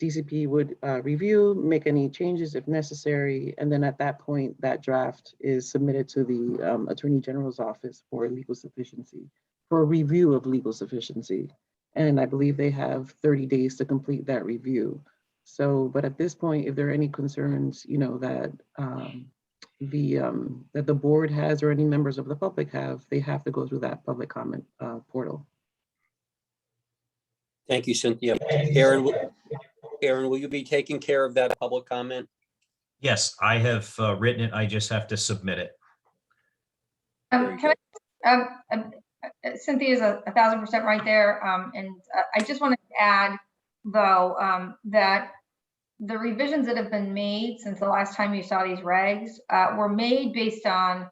DCP would review, make any changes if necessary, and then at that point, that draft is submitted to the Attorney General's office for legal sufficiency, for a review of legal sufficiency. And I believe they have 30 days to complete that review. So, but at this point, if there are any concerns, that that the board has or any members of the public have, they have to go through that public comment portal. Thank you, Cynthia. Aaron, will you be taking care of that public comment? Yes, I have written it. I just have to submit it. Cynthia's 1,000% right there. And I just wanted to add, though, that the revisions that have been made since the last time you saw these regs were made based on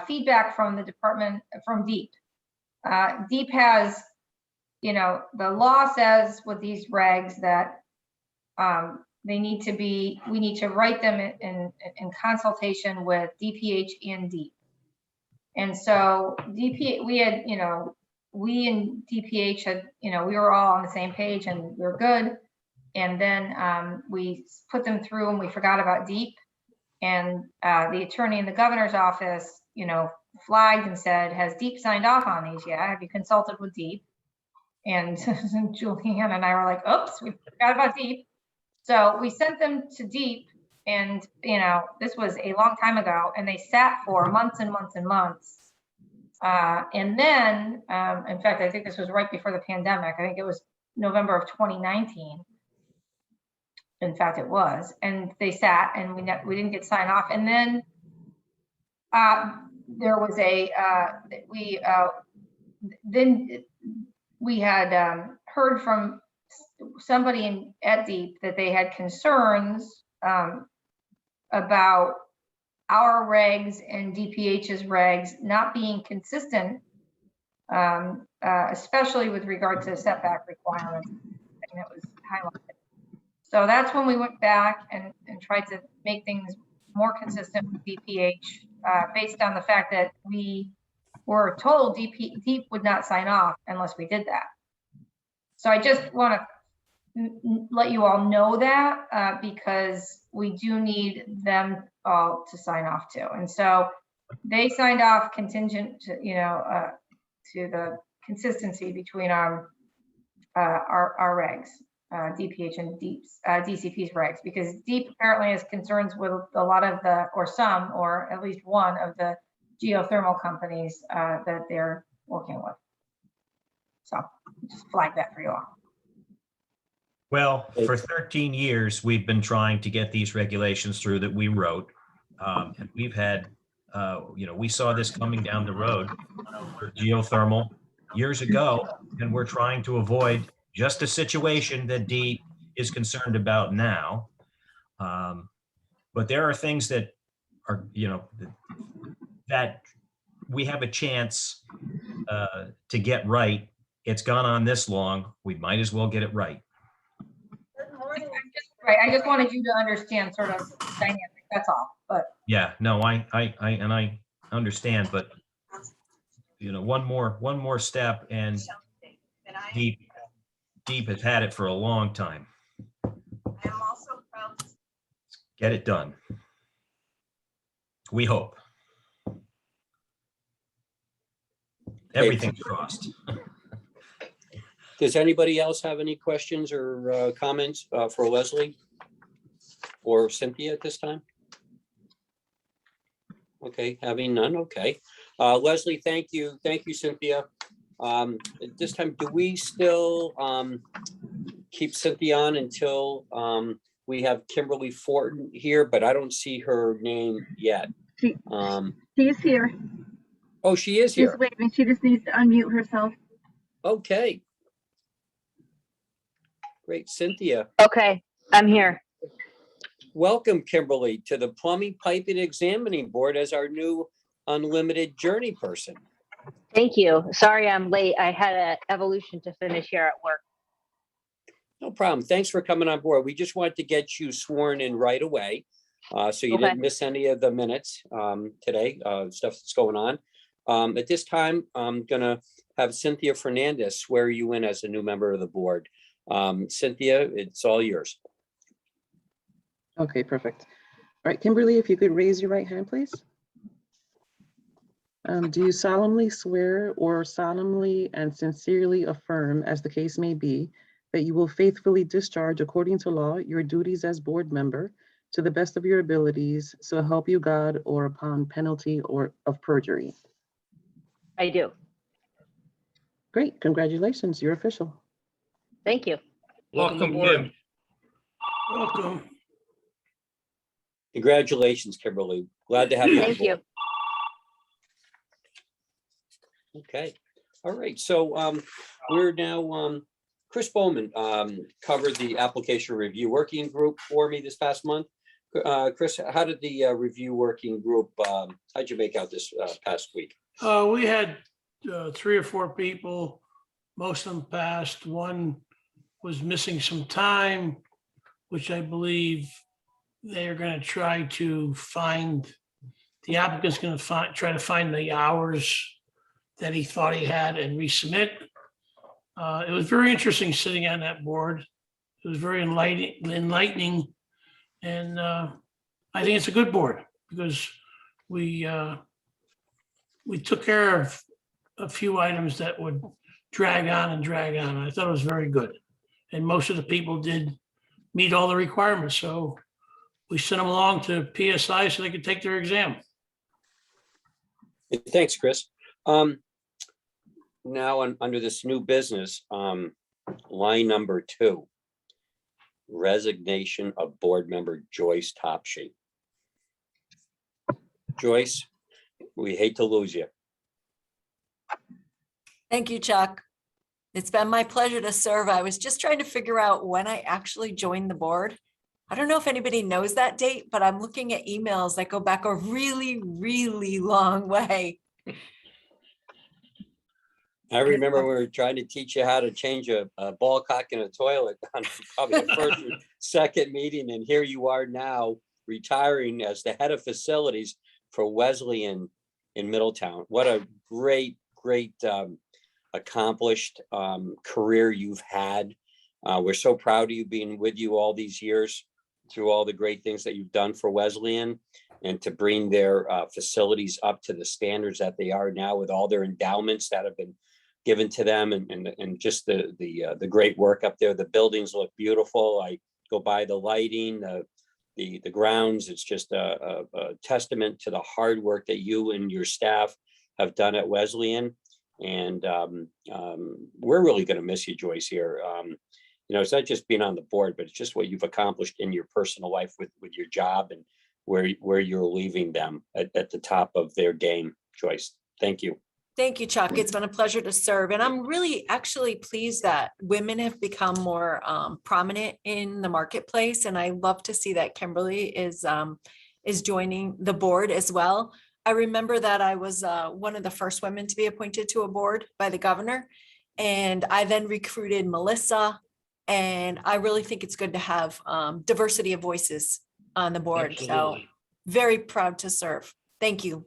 feedback from the department, from DEEP. DEEP has, the law says with these regs that we need to write them in consultation with DPH and DEEP. And so we and DPH had, we were all on the same page and we were good. And then we put them through and we forgot about DEEP. And the attorney in the governor's office, flagged and said, has DEEP signed off on these yet? Have you consulted with DEEP? And Julianne and I were like, oops, we forgot about DEEP. So we sent them to DEEP, and this was a long time ago, and they sat for months and months and months. And then, in fact, I think this was right before the pandemic. I think it was November of 2019. In fact, it was, and they sat, and we didn't get signed off. And then there was we had heard from somebody at DEEP that they had concerns about our regs and DPH's regs not being consistent, especially with regard to setback requirements. And it was highlighted. So that's when we went back and tried to make things more consistent with DPH, based on the fact that we were told DEEP would not sign off unless we did that. So I just want to let you all know that because we do need them all to sign off too. And so they signed off contingent to, to the consistency between our regs, DPH and DEEP's, DCP's regs, because DEEP apparently has concerns with a lot of some, or at least one of the geothermal companies that they're working with. So just flag that for you all. Well, for 13 years, we've been trying to get these regulations through that we wrote. And we've had, we saw this coming down the road for geothermal years ago, and we're trying to avoid just a situation that Dee is concerned about now. But there are things that are, that we have a chance to get right. It's gone on this long. We might as well get it right. Right, I just wanted you to understand sort of dynamic, that's all, but. Yeah, no, I understand, but one more step, and Deep has had it for a long time. Get it done. We hope. Everything's crossed. Does anybody else have any questions or comments for Leslie or Cynthia at this time? Okay, having none, okay. Leslie, thank you. Thank you, Cynthia. At this time, do we still keep Cynthia on until we have Kimberly Fortin here, but I don't see her name yet. She's here. Oh, she is here. Just waiting. She just needs to unmute herself. Okay. Great, Cynthia. Okay, I'm here. Welcome, Kimberly, to the Plumbing, Piping, Examining Board as our new unlimited journey person. Thank you. Sorry I'm late. I had an evolution to finish here at work. No problem. Thanks for coming on board. We just wanted to get you sworn in right away. So you didn't miss any of the minutes today, stuff that's going on. At this time, I'm gonna have Cynthia Fernandez swear you in as a new member of the board. Cynthia, it's all yours. Okay, perfect. All right, Kimberly, if you could raise your right hand, please. Do you solemnly swear or solemnly and sincerely affirm, as the case may be, that you will faithfully discharge according to law your duties as board member to the best of your abilities, so help you God, or upon penalty of perjury? I do. Great, congratulations, you're official. Thank you. Welcome, aboard. Kim. Welcome. Congratulations, Kimberly. Glad to have you on Thank you. board. Okay. All right. So we're now, Chris Bowman covered the application review working group for me this past month. Chris, how did the review working group, how'd you make out this past week? We had 3 or 4 people, most of them passed. One was missing some time, which I believe they are going to try to find, the applicant's going to try to find the hours that he thought he had and resubmit. It was very interesting sitting on that board. It was very enlightening. And I think it's a good board because we took care of a few items that would drag on and drag on. I thought it was very good. And most of the people did meet all the requirements. So we sent them along to PSI so they could take their exam. Thanks, Chris. Now under this new business, line number 2, resignation of board member Joyce Topshe. Joyce, we hate to lose you. Thank you, Chuck. It's been my pleasure to serve. I was just trying to figure out when I actually joined the board. I don't know if anybody knows that date, but I'm looking at emails that go back a really, really long way. I remember we were trying to teach you how to change a ball cock in a toilet on probably the first or second meeting, and here you are now retiring as the head of facilities for Wesleyan in Middletown. What a great accomplished career you've had. We're so proud of you being with you all these years through all the great things that you've done for Wesleyan, and to bring their facilities up to the standards that they are now with all their endowments that have been given to them, and just the great work up there. The buildings look beautiful. I go by the lighting, the grounds. It's just a testament to the hard work that you and your staff have done at Wesleyan. And we're really going to miss you, Joyce, here. it's not just being on the board, but it's just what you've accomplished in your personal life with your job and where you're leaving them at the top of their game. Joyce, thank you. Thank you, Chuck. It's been a pleasure to serve. And I'm really actually pleased that women have become more prominent in the marketplace. And I love to see that Kimberly is joining the board as well. I remember that I was one of the first women to be appointed to a board by the governor. And I then recruited Melissa. And I really think it's good to have diversity of voices on the board. So Absolutely. very proud to serve. Thank you.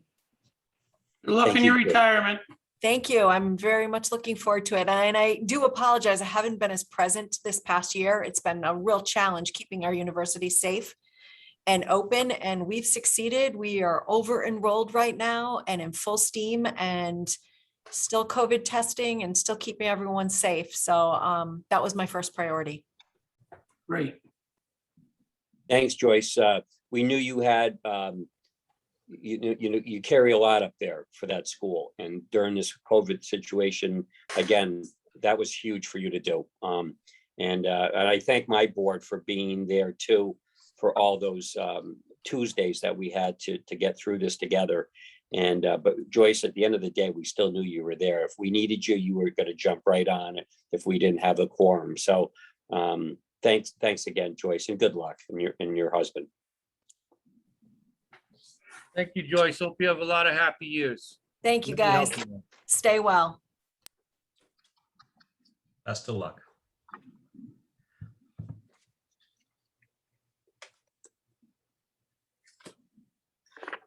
Good luck in your retirement. Thank you. I'm very much looking forward to it. And I do apologize. I haven't been as present this past year. It's been a real challenge keeping our university safe and open, and we've succeeded. We are over enrolled right now and in full steam and still COVID testing and still keeping everyone safe. So that was my first priority. Great. Thanks, Joyce. We knew you had, you carry a lot up there for that school, and during this COVID situation, again, that was huge for you to do. And I thank my board for being there too, for all those Tuesdays that we had to get through this together. And but Joyce, at the end of the day, we still knew you were there. If we needed you, you were going to jump right on it if we didn't have a quorum. So thanks again, Joyce, and good luck and your husband. Thank you, Joyce. Hope you have a lot of happy years. Thank you, Let me help guys. you. Stay well. Best of luck.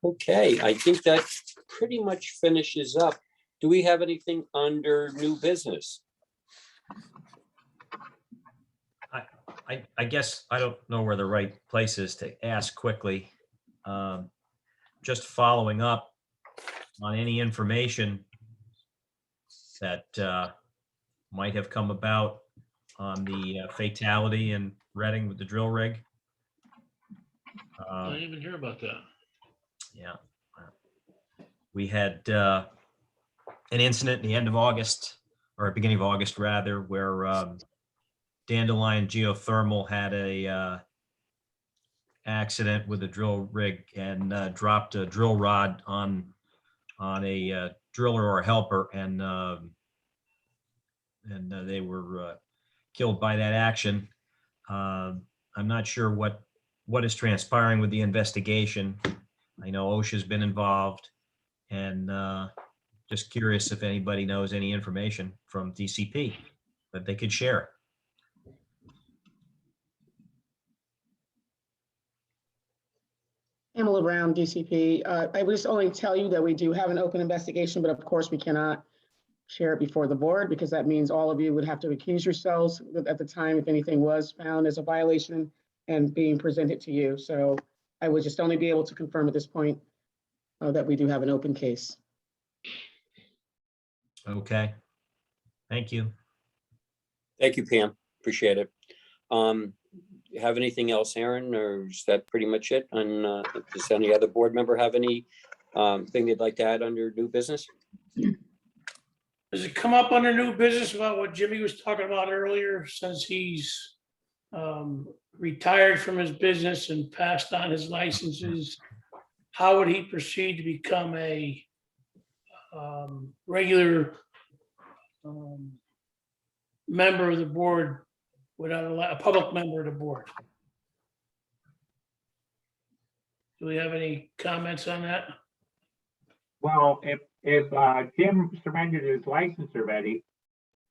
Okay, I think that pretty much finishes up. Do we have anything under new business? I guess I don't know where the right place is to ask quickly. Just following up on any information that might have come about on the fatality in Reading with the drill rig. I didn't even hear about that. Yeah. We had an incident at the end of August, or beginning of August rather, where Dandelion Geothermal had a accident with a drill rig and dropped a drill rod on a driller or a helper, and they were killed by that action. I'm not sure what is transpiring with the investigation. I know OSHA's been involved, and just curious if anybody knows any information from DCP that they could share. Pamela Brown, DCP. I would just only tell you that we do have an open investigation, but of course we cannot share it before the board, because that means all of you would have to recuse yourselves at the time if anything was found as a violation and being presented to you. So I would just only be able to confirm at this point that we do have an open case. Okay. Thank you. Thank you, Pam. Appreciate it. Have anything else, Aaron, or is that pretty much it? And does any other board member have any thing they'd like to add under new business? Does it come up under new business about what Jimmy was talking about earlier, since he's retired from his business and passed on his licenses? How would he proceed to become a regular member of the board without a public member of the board? Do we have any comments on that? Well, if Jim surrendered his license already,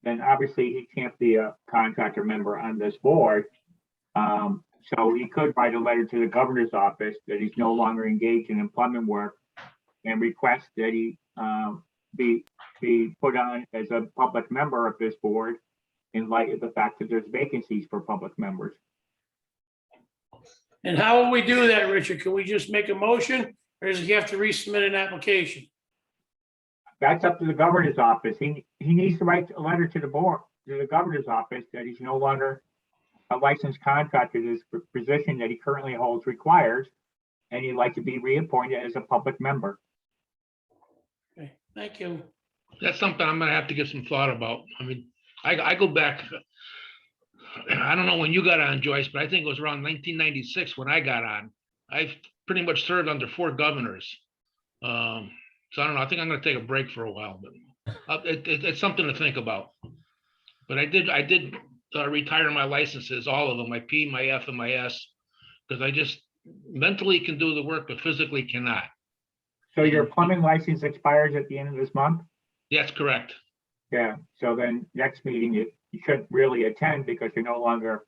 then obviously he can't be a contractor member on this board. So he could write a letter to the governor's office that he's no longer engaged in employment work and request that he be put on as a public member of this board in light of the fact that there's vacancies for public members. And how will we do that, Richard? Can we just make a motion, or does he have to resubmit an application? That's up to the governor's office. He needs to write a letter to the board, to the governor's office, that he's no longer a licensed contractor. This position that he currently holds requires, and he'd like to be reappointed as a public member. Okay, thank you. That's something I'm gonna have to give some thought about. I mean, I go back I don't know when you got on, Joyce, but I think it was around 1996 when I got on. I've pretty much served under 4 governors. So I don't know. I think I'm going to take a break for a while, but it's something to think about. But I did retire my licenses, all of them, my P, my F, and my S, because I just mentally can do the work, but physically cannot. So your plumbing license expires at the end of this month? That's correct. Yeah, so then next meeting, you shouldn't really attend because you're no longer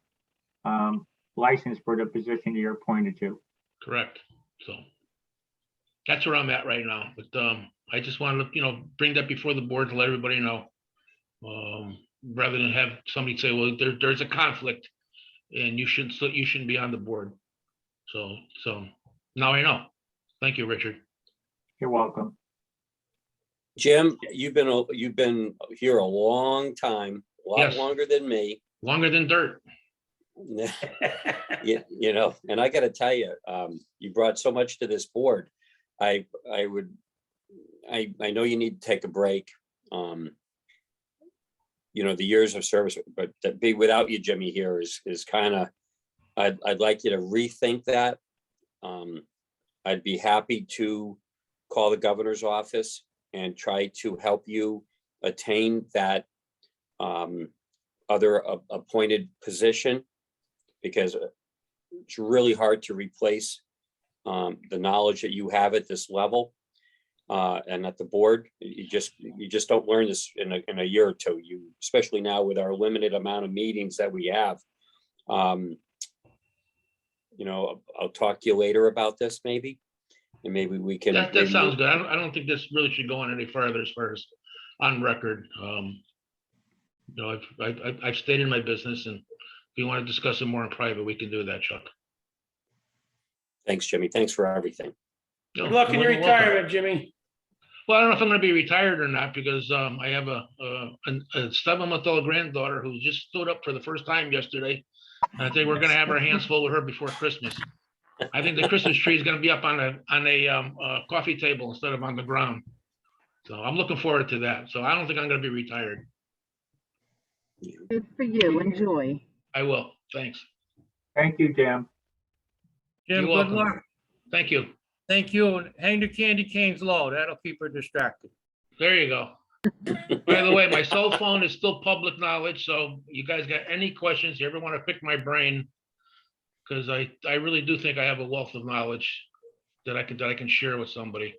licensed for the position you're appointed to. Correct. So that's where I'm at right now. But I just wanted to, bring that before the board to let everybody know. Rather than have somebody say, well, there's a conflict and you shouldn't be on the board. So now I know. Thank you, Richard. You're welcome. Jim, you've been here a long time, a lot Yes. longer than me. Longer than dirt. Yeah, and I got to tell you, you brought so much to this board. I know you need to take a break. The years of service, but to be without you, Jimmy, here is kind of. I'd like you to rethink that. I'd be happy to call the governor's office and try to help you attain that other appointed position, because it's really hard to replace the knowledge that you have at this level and at the board. You just don't learn this in a year or two. Especially now with our limited amount of meetings that we have. I'll talk to you later about this maybe, and maybe we can. That sounds good. I don't think this really should go on any further as far as on record. I've stated my business, and if you want to discuss it more in private, we can do that, Chuck. Thanks, Jimmy. Thanks for everything. Good luck in your retirement, Jimmy. Well, I don't know if I'm going to be retired or not, because I have a 7-month-old granddaughter who just stood up for the first time yesterday. And I think we're going to have our hands full with her before Christmas. I think the Christmas tree is going to be up on a coffee table instead of on the ground. So I'm looking forward to that. So I don't think I'm going to be retired. Good for you. Enjoy. I will. Thanks. Thank you, Jim. Jim, You're good welcome. luck. Thank you. Thank you. And hang the candy canes low. That'll keep her distracted. There you go. By the way, my cell phone is still public knowledge. So you guys got any questions, you ever want to pick my brain? Because I really do think I have a wealth of knowledge that I can share with somebody.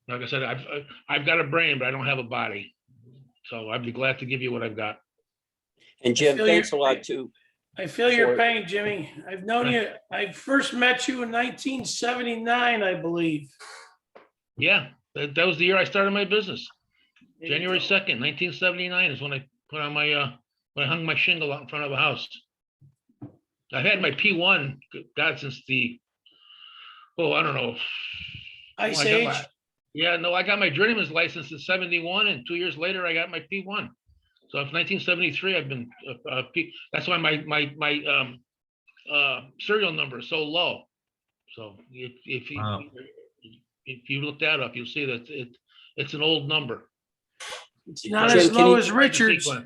Like I said, I've got a brain, but I don't have a body. So I'd be glad to give you what I've got. And Jim, thanks a lot too. I feel your pain, Jimmy. I've known you. I first met you in 1979, I believe. Yeah, that was the year I started my business. January 2nd, 1979 is when I put on my when I hung my shingle out in front of a house. I've had my P1, God, since I don't know. Ice Age? Yeah, no, I got my journeyman's license in 71, and 2 years later I got my P1. So if 1973, I've been that's why my serial number is so low. So if you look that up, you'll see that it's an old number. It's not as low as Richard's. Take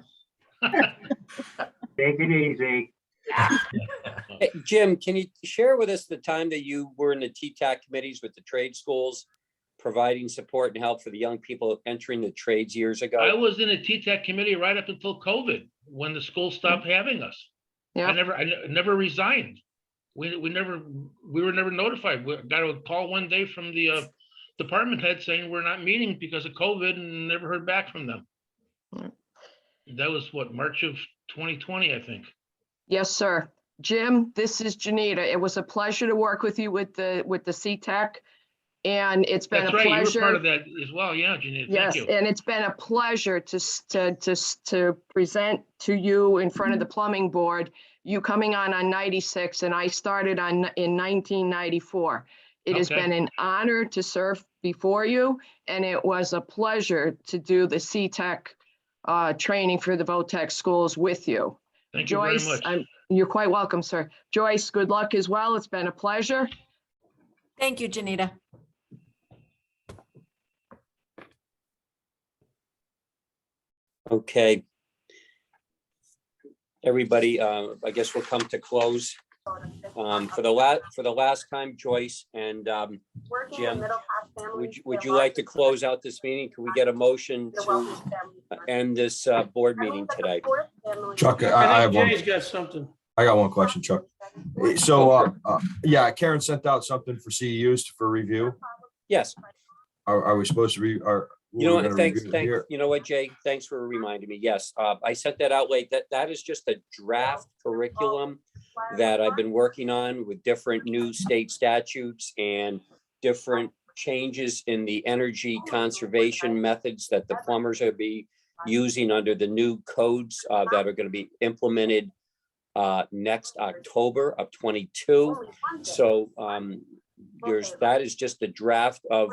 it easy. Hey, Jim, can you share with us the time that you were in the TTAC committees with the trade schools, providing support and help for the young people entering the trades years ago? I was in a TTAC committee right up until COVID, when the school stopped having us. Yeah. I never resigned. We were never notified. We got a call one day from the department head saying we're not meeting because of COVID, and never heard back from them. That was what, March of 2020, I think. Yes, sir. Jim, this is Janita. It was a pleasure to work with you with the CTAC. And it's been That's a right. pleasure. You were part of that as well. Yeah, Janita. Yes, Thank you. and it's been a pleasure to present to you in front of the plumbing board, you coming on 96, and I started in 1994. It has Okay. been an honor to serve before you, and it was a pleasure to do the CTEC training for the VOTEC schools with you. Thank you very Joyce, much. you're quite welcome, sir. Joyce, good luck as well. It's been a pleasure. Thank you, Janita. Okay. everybody, I guess we'll come to close. For the last time, Joyce and Jim, would you like to close out this meeting? Can we get a motion to end this board meeting today? Chuck, I I have think one. Jay's got something. I got one question, Chuck. So, yeah, Karen sent out something for CEUs for review. Yes. Are we supposed to You know what, thanks, you know what, Jay, thanks for reminding me. Yes, I sent that out late. That is just a draft curriculum that I've been working on with different new state statutes and different changes in the energy conservation methods that the plumbers are be using under the new codes that are going to be implemented next October of 22. So that is just a draft of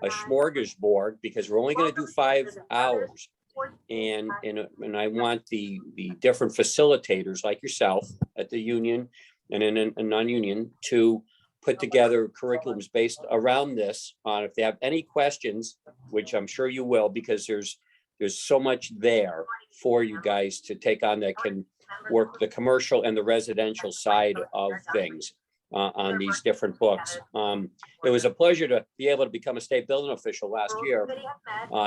a smorgasbord, because we're only going to do 5 hours. And I want the different facilitators like yourself at the union and in a non-union to put together curriculums based around this. If they have any questions, which I'm sure you will, because there's so much there for you guys to take on that can work the commercial and the residential side of things on these different books. It was a pleasure to be able to become a state building official last year,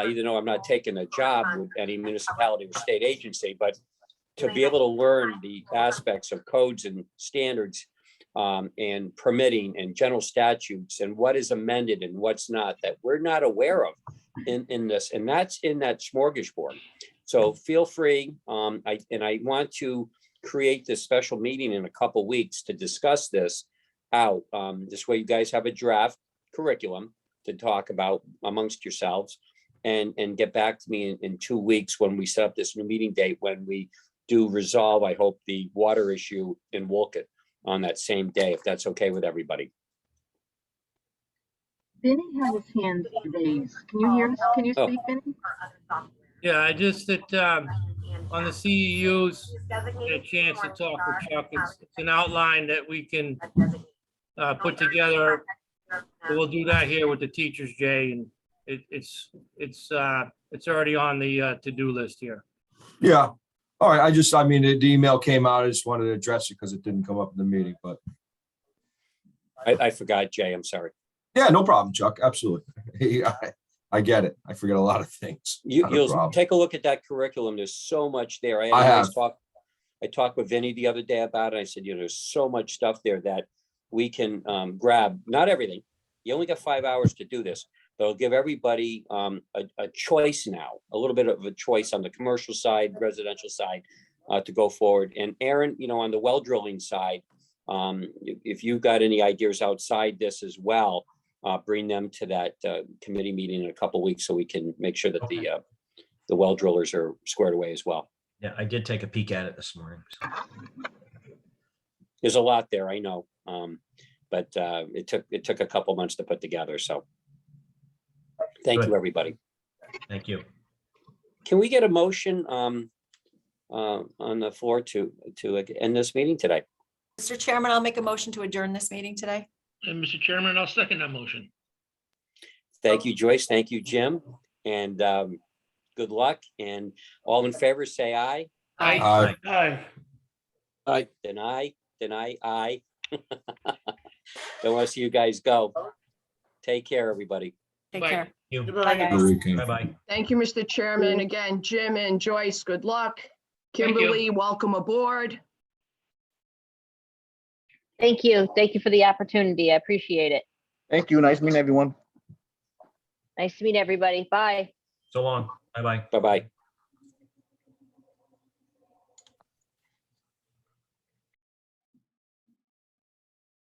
even though I'm not taking a job with any municipality or state agency, but to be able to learn the aspects of codes and standards and permitting and general statutes and what is amended and what's not, that we're not aware of in this, and that's in that smorgasbord. So feel free. I want to create this special meeting in a couple weeks to discuss this out. This way you guys have a draft curriculum to talk about amongst yourselves, and get back to me in 2 weeks when we set up this new meeting date, when we do resolve, I hope, the water issue in Wolcott on that same day, if that's okay with everybody. Vinny had his hands raised. Can you hear us? Can you speak, Vinny? Yeah, I just on the CEUs, get a chance to talk with Chuck. It's an outline that we can put together. We'll do that here with the teachers, Jay, and it's already on the to-do list here. Yeah. All right. I mean, the email came out. I just wanted to address it because it didn't come up in the meeting, but. I forgot, Jay, I'm sorry. Yeah, no problem, Chuck. Absolutely. I get it. I forget a lot of things. You'll take a look at that curriculum. There's so much there. I talked with Vinny the other day about it. I said, there's so much stuff there that we can grab. Not everything. You only got 5 hours to do this. But it'll give everybody a choice now, a little bit of a choice on the commercial side, residential side to go forward. And Aaron, on the well drilling side, if you've got any ideas outside this as well, bring them to that committee meeting in a couple of weeks so we can make sure that the well drillers are squared away as well. Yeah, I did take a peek at it this morning. So. There's a lot there, I know, but it took a couple months to put together. So thank you, everybody. Thank you. Can we get a motion on the floor to end this meeting today? Mr. Chairman, I'll make a motion to adjourn this meeting today. And Mr. Chairman, I'll second that motion. Thank you, Joyce. Thank you, Jim. And good luck. And all in favor, say aye. Aye. Aye. Aye. Deny, aye. Don't want to see you guys go. Take care, everybody. Take care. Goodbye, guys. Bye-bye. Thank you, Mr. Chairman. Again, Jim and Joyce, good luck. Kimberly, welcome aboard. Thank you. Thank you for the opportunity. I appreciate it. Thank you. Nice meeting everyone. Nice to meet everybody. Bye. So long. Bye-bye. Bye-bye.